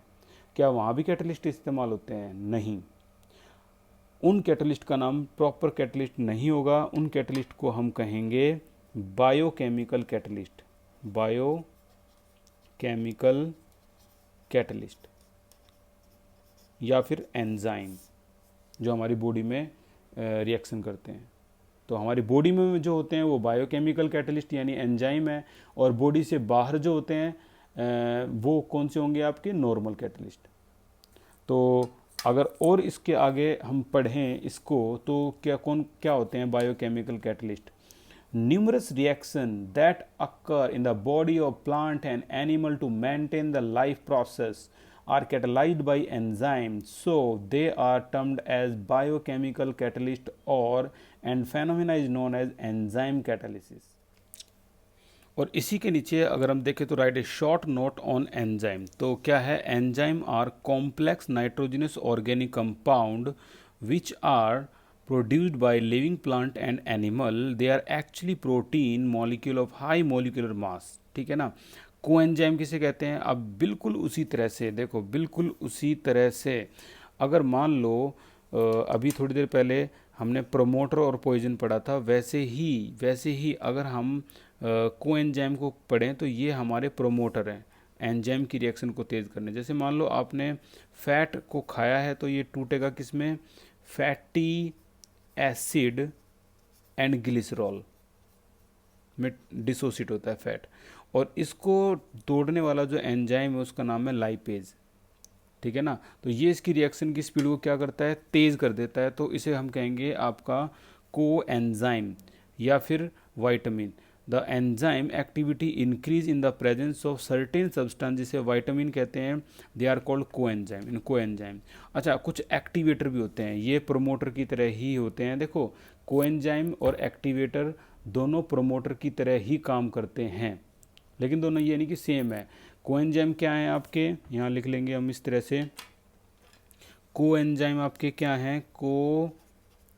क्या वहाँ भी कैटलिस्ट इस्तेमाल होते हैं? नहीं। उन कैटलिस्ट का नाम प्रॉपर कैटलिस्ट नहीं होगा, उन कैटलिस्ट को हम कहेंगे बायोकेमिकल कैटलिस्ट, बायोकेमिकल कैटलिस्ट, या फिर एंजाइम, जो हमारी बॉडी में रिएक्शन करते हैं। तो हमारी बॉडी में जो होते हैं वो बायोकेमिकल कैटलिस्ट यानी एंजाइम है, और बॉडी से बाहर जो होते हैं वो कौन से होंगे आपके, नॉर्मल कैटलिस्ट। तो अगर और इसके आगे हम पढ़ें इसको, तो क्या होते हैं biochemical catalyst? Numerous reaction that occur in the body of plant and animal to maintain the life process are catalyzed by enzymes, so they are termed as biochemical catalyst, or and phenomena is known as enzyme catalysis। और इसी के नीचे अगर हम देखें तो write a short note on enzyme. तो क्या है, enzyme are complex nitrogenous organic compound which are produced by living plant and animal, they are actually protein molecule of high molecular mass, ठीक है ना। कोएंजाइम किसे कहते हैं? अब बिल्कुल उसी तरह से देखो, बिल्कुल उसी तरह से अगर मान लो अभी थोड़ी देर पहले हमने प्रोमोटर और पॉइजन पढ़ा था, वैसे ही अगर हम कोएंजाइम को पढ़ें तो ये हमारे प्रोमोटर हैं एंजाइम की रिएक्शन को तेज़ करने। जैसे मान लो आपने फैट को खाया है तो ये टूटेगा किस में, फैटी एसिड एंड ग्लिसरॉल में डिसोसिएट होता है फैट, और इसको तोड़ने वाला जो एंजाइम है उसका नाम है लाइपेज, ठीक है ना। तो ये इसकी रिएक्शन की स्पीड को क्या करता है, तेज़ कर देता है। तो इसे हम कहेंगे आपका को एंजाइम या फिर vitamin. The enzyme activity increase in the presence of certain substance, जिसे वाइटामिन कहते हैं, दे आर कॉल्ड को एंजाइम, इन को एंजाइम। अच्छा, कुछ एक्टिवेटर भी होते हैं, ये प्रोमोटर की तरह ही होते हैं। देखो, को एंजाइम और एक्टिवेटर दोनों प्रोमोटर की तरह ही काम करते हैं, लेकिन दोनों ये नहीं कि सेम है। कोएंजाइम क्या है आपके, यहाँ लिख लेंगे हम इस तरह से, कोएंजाइम आपके क्या हैं,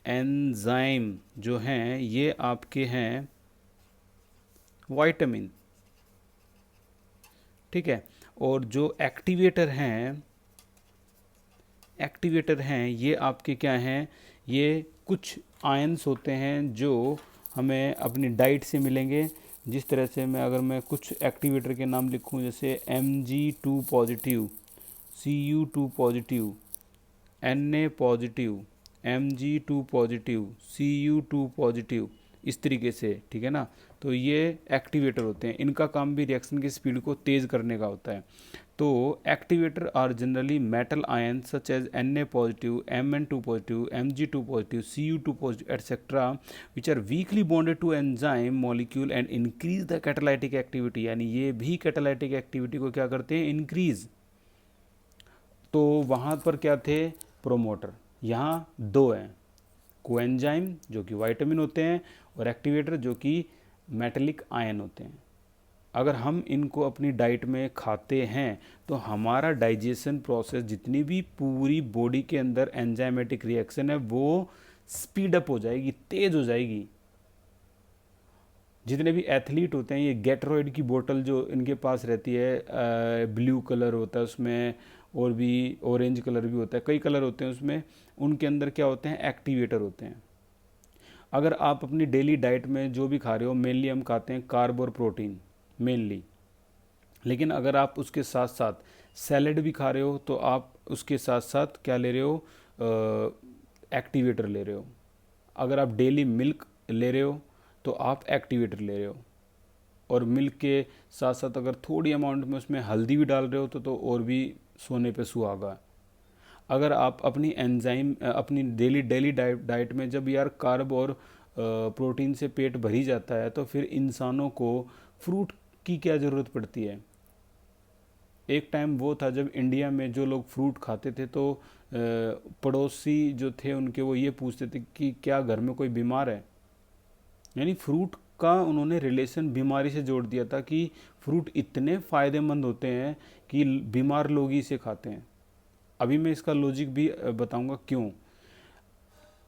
कोएंजाइम जो हैं ये आपके हैं विटामिन, ठीक है। और जो एक्टिवेटर हैं ये आपके क्या हैं, ये कुछ आयंस होते हैं जो हमें अपनी डाइट से मिलेंगे। जिस तरह से अगर मैं कुछ एक्टिवेटर के नाम लिखूं, जैसे Mg2 positive, Cu2 positive, Na positive, Mg2 positive, Cu2 positive, इस तरीके से, ठीक है ना। तो ये एक्टिवेटर होते हैं, इनका काम भी रिएक्शन की स्पीड को तेज़ करने का होता है। तो activator are generally metal ion such as Na positive, Mn2 positive, Mg2 positive, Cu2 positive etcetera, which are weakly bonded to enzyme molecule and increase the catalytic activity, यानी ये भी कैटालाइटिक एक्टिविटी को क्या करते हैं, इंक्रीज। तो वहाँ पर क्या थे, प्रोमोटर, यहाँ दो हैं, कोएंजाइम जो कि विटामिन होते हैं और एक्टिवेटर जो कि मेटेलिक आयन होते हैं। अगर हम इनको अपनी डाइट में खाते हैं तो हमारा डाइजेशन प्रोसेस, जितनी भी पूरी बॉडी के अंदर एंजाइमेटिक रिएक्शन है वो स्पीड अप हो जाएगी, तेज़ हो जाएगी। जितने भी एथलीट होते हैं, ये गैटरॉइड की बोतल जो इनके पास रहती है, ब्लू कलर होता है उसमें, और भी ऑरेंज कलर भी होता है, कई कलर होते हैं उसमें, उनके अंदर क्या होते हैं, एक्टिवेटर होते हैं। अगर आप अपनी डेली डाइट में जो भी खा रहे हो, मेनली हम खाते हैं कार्ब और प्रोटीन मेनली, लेकिन अगर आप उसके साथ साथ सैलेड भी खा रहे हो तो आप उसके साथ साथ क्या ले रहे हो, एक्टिवेटर ले रहे हो। अगर आप डेली मिल्क ले रहे हो तो आप एक्टिवेटर ले रहे हो, और मिल्क के साथ साथ अगर थोड़ी अमाउंट में उसमें हल्दी भी डाल रहे हो तो और भी सोने पे सुहागा। अगर आप अपनी एंजाइम अपनी डेली डेली डाइट में जब यार कार्ब और प्रोटीन से पेट भरी जाता है तो फिर इंसानों को फ्रूट की क्या ज़रूरत पड़ती है। एक टाइम वो था जब इंडिया में जो लोग फ्रूट खाते थे तो पड़ोसी जो थे उनके वो ये पूछते थे कि क्या घर में कोई बीमार है। यानी फ्रूट का उन्होंने रिलेशन बीमारी से जोड़ दिया था कि फ्रूट इतने फ़ायदेमंद होते हैं कि बीमार लोग ही इसे खाते हैं। अभी मैं इसका लॉजिक भी बताऊंगा क्यों।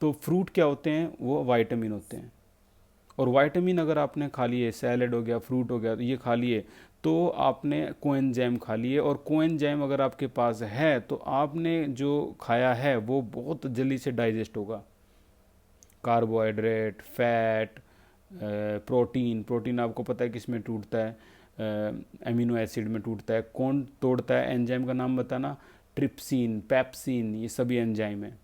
तो फ्रूट क्या होते हैं, वो विटामिन होते हैं, और विटामिन अगर आपने खा लिए, सैलेड हो गया, फ्रूट हो गया, तो ये खा लिए तो आपने कोएंजाइम खा लिए, और कोएंजाइम अगर आपके पास है तो आपने जो खाया है वो बहुत जल्दी से डाइजेस्ट होगा। कार्बोहाइड्रेट, फैट, प्रोटीन, प्रोटीन आपको पता है किस में टूटता है, अमीनो एसिड में टूटता है। कौन तोड़ता है, एंजाइम का नाम बताना। ट्रिप्सिन, पेप्सिन, ये सभी एंजाइम है,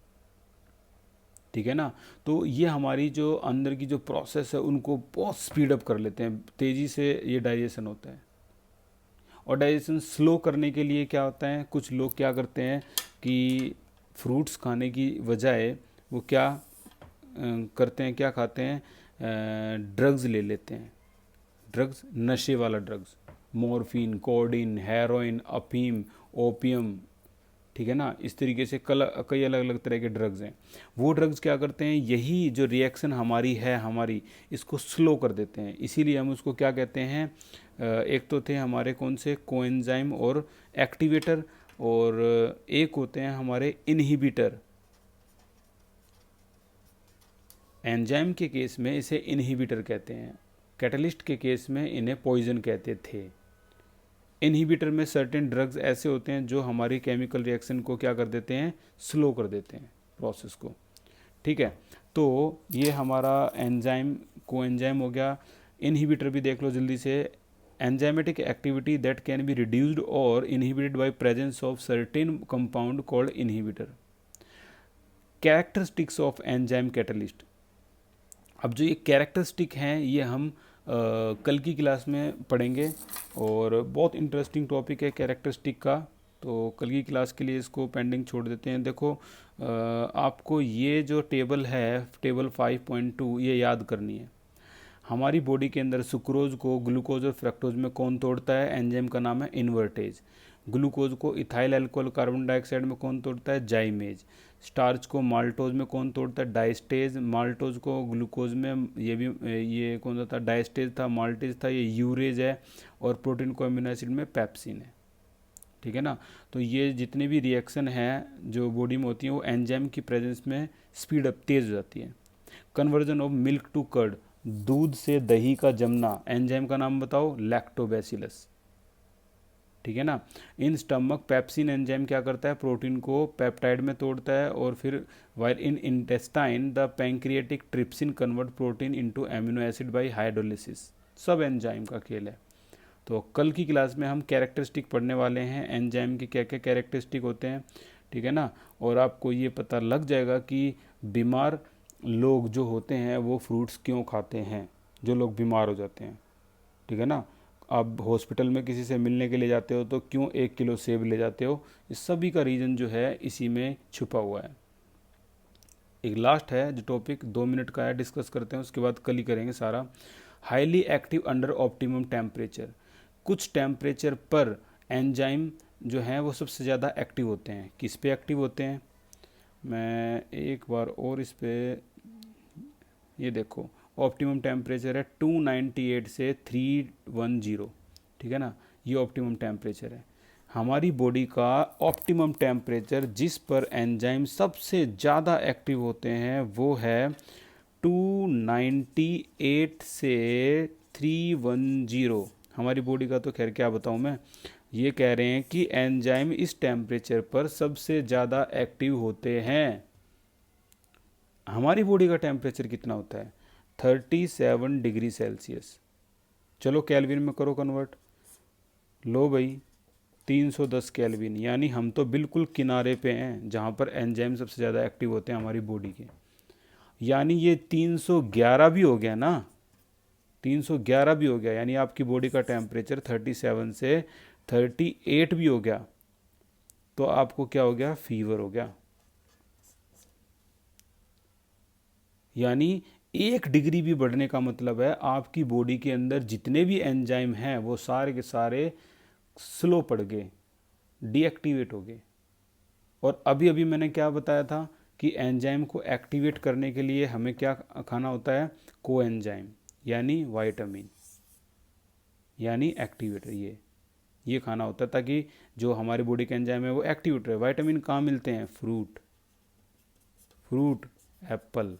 ठीक है ना। तो ये हमारी जो अंदर की जो प्रोसेस है उनको बहुत स्पीड अप कर लेते हैं, तेज़ी से ये डाइजेशन होता है। और डाइजेशन स्लो करने के लिए क्या होता है, कुछ लोग क्या करते हैं कि फ्रूट्स खाने की बजाय वो क्या करते हैं, क्या खाते हैं, ड्रग्स ले लेते हैं। ड्रग्स, नशे वाला ड्रग्स, मॉर्फिन, कोडीन, हेरोइन, अफीम, ओपियम, ठीक है ना। इस तरीके से कई अलग अलग तरह के ड्रग्स हैं। वो ड्रग्स क्या करते हैं, यही जो रिएक्शन हमारी है हमारी, इसको स्लो कर देते हैं। इसीलिए हम उसको क्या कहते हैं, एक तो थे हमारे कौन से, कोएंजाइम और एक्टिवेटर, और एक होते हैं हमारे इनहिबिटर। एंजाइम के केस में इसे इनहिबिटर कहते हैं, कैटलिस्ट के केस में इन्हें पॉइजन कहते थे। इनहिबिटर में सर्टेन ड्रग्स ऐसे होते हैं जो हमारी केमिकल रिएक्शन को क्या कर देते हैं, स्लो कर देते हैं प्रोसेस को, ठीक है। तो ये हमारा एंजाइम, कोएंजाइम हो गया। इनहिबिटर भी देख लो जल्दी से, enzymatic activity that can be reduced और inhibited by presence of certain compound called inhibitor. Characteristics of enzyme catalyst. अब जो ये कैरेक्टरिस्टिक हैं ये हम कल की क्लास में पढ़ेंगे, और बहुत इंटरेस्टिंग टॉपिक है कैरेक्टरिस्टिक का। तो कल की क्लास के लिए इसको पेंडिंग छोड़ देते हैं। देखो आपको ये जो टेबल है, टेबल 5.2, ये याद करनी है। हमारी बॉडी के अंदर सुक्रोज को ग्लूकोज और फ्रक्टोज में कौन तोड़ता है, एंजाइम का नाम है इन्वर्टेज। ग्लूकोज को इथाइल अल्कोहल कार्बन डाइऑक्साइड में कौन तोड़ता है, जाइमेज। स्टार्च को माल्टोज में कौन तोड़ता है, डाइस्टेज। माल्टोज को ग्लूकोज में, ये कौन सा था, डाइस्टेज था, माल्टेज था, ये यूरेज है। और प्रोटीन को अमीनो एसिड में पेप्सिन है, ठीक है ना। तो ये जितने भी रिएक्शन हैं जो बॉडी में होती हैं वो एंजाइम की प्रेजेंस में स्पीड अप, तेज हो जाती है। Conversion of milk to curd, दूध से दही का जमना, एंजाइम का नाम बताओ, लैक्टोबैसिलस, ठीक है ना। इन स्टमक पेप्सिन एंजाइम क्या करता है, प्रोटीन को पेप्टाइड में तोड़ता है, और फिर while in intestine the pancreatic trypsin convert protein into amino acid by hydrolysis. सब एंजाइम का खेल है। तो कल की क्लास में हम कैरेक्टरिस्टिक पढ़ने वाले हैं, एंजाइम के क्या क्या कैरेक्टरिस्टिक होते हैं, ठीक है ना। और आपको ये पता लग जाएगा कि बीमार लोग जो होते हैं वो फ्रूट्स क्यों खाते हैं, जो लोग बीमार हो जाते हैं, ठीक है ना। आप हॉस्पिटल में किसी से मिलने के लिए जाते हो तो क्यों 1 किलो सेब ले जाते हो, इस सभी का रीज़न जो है इसी में छुपा हुआ है। एक लास्ट है जो टॉपिक 2 मिनट का है, डिस्कस करते हैं, उसके बाद कल ही करेंगे सारा। Highly active under optimum temperature. कुछ टेम्परेचर पर एंजाइम जो हैं वो सबसे ज़्यादा एक्टिव होते हैं। किस पे एक्टिव होते हैं, मैं एक बार और इस पे, ये देखो ऑप्टिमम टेम्परेचर है 298 से 310, ठीक है ना। ये ऑप्टिमम टेम्परेचर है। हमारी बॉडी का ऑप्टिमम टेम्परेचर जिस पर एंजाइम सबसे ज़्यादा एक्टिव होते हैं वो है 298 से 310। हमारी बॉडी का तो खैर क्या बताऊँ मैं, ये कह रहे हैं कि एंजाइम इस टेम्परेचर पर सबसे ज़्यादा एक्टिव होते हैं। हमारी बॉडी का टेम्परेचर कितना होता है? 37 डिग्री सेल्सियस। चलो केल्विन में करो कन्वर्ट। लो भाई 310 केल्विन, यानी हम तो बिल्कुल किनारे पे हैं जहाँ पर एंजाइम सबसे ज़्यादा एक्टिव होते हैं हमारी बॉडी के। यानी ये 311 भी हो गया ना, 311 भी हो गया, यानी आपकी बॉडी का टेम्परेचर 37 से 38 भी हो गया, तो आपको क्या हो गया? फीवर हो गया। यानी 1 डिग्री भी बढ़ने का मतलब है आपकी बॉडी के अंदर जितने भी एंजाइम हैं वो सारे के सारे स्लो पड़ गए, डीएक्टिवेट हो गए। और अभी अभी मैंने क्या बताया था कि एंजाइम को एक्टिवेट करने के लिए हमें क्या खाना होता है? कोएंजाइम, यानी वाइटामिन, यानी एक्टिवेटर। ये खाना होता है ताकि जो हमारी बॉडी के एंजाइम है वो एक्टिवेट रहे। वाइटामिन कहाँ मिलते हैं? Fruit, Apple.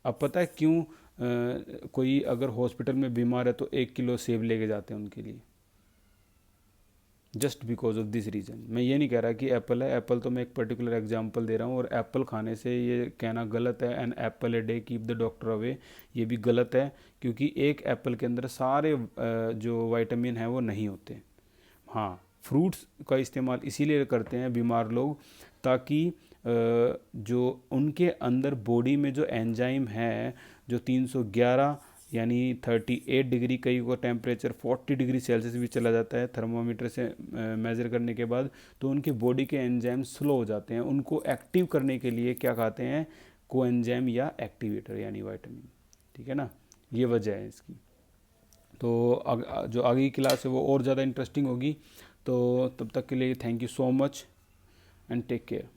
अब पता है क्यों कोई अगर हॉस्पिटल में बीमार है तो 1 किलो सेब लेके जाते हैं उनके लिए? Just because of this reason. मैं ये नहीं कह रहा कि एप्पल है, एप्पल तो मैं एक पर्टिकुलर एग्जांपल दे रहा हूँ, और एप्पल खाने से ये कहना गलत है, an apple a day keep the doctor away, ये भी गलत है, क्योंकि एक एप्पल के अंदर सारे जो वाइटामिन हैं वो नहीं होते। हाँ, फ्रूट्स का इस्तेमाल इसीलिए करते हैं बीमार लोग, ताकि जो उनके अंदर बॉडी में जो एंजाइम है, जो 311 यानी 38 डिग्री, कई को टेम्परेचर 40 डिग्री सेल्सियस भी चला जाता है थर्मामीटर से मेज़र करने के बाद, तो उनकी बॉडी के एंजाइम स्लो हो जाते हैं। उनको एक्टिव करने के लिए क्या खाते हैं? कोएंजाइम या एक्टिवेटर यानी विटामिन। ठीक है ना, ये वजह है इसकी। तो जो आगे की क्लास है वो और ज़्यादा इंटरेस्टिंग होगी। तो तब तक के लिए thank you so much and take care.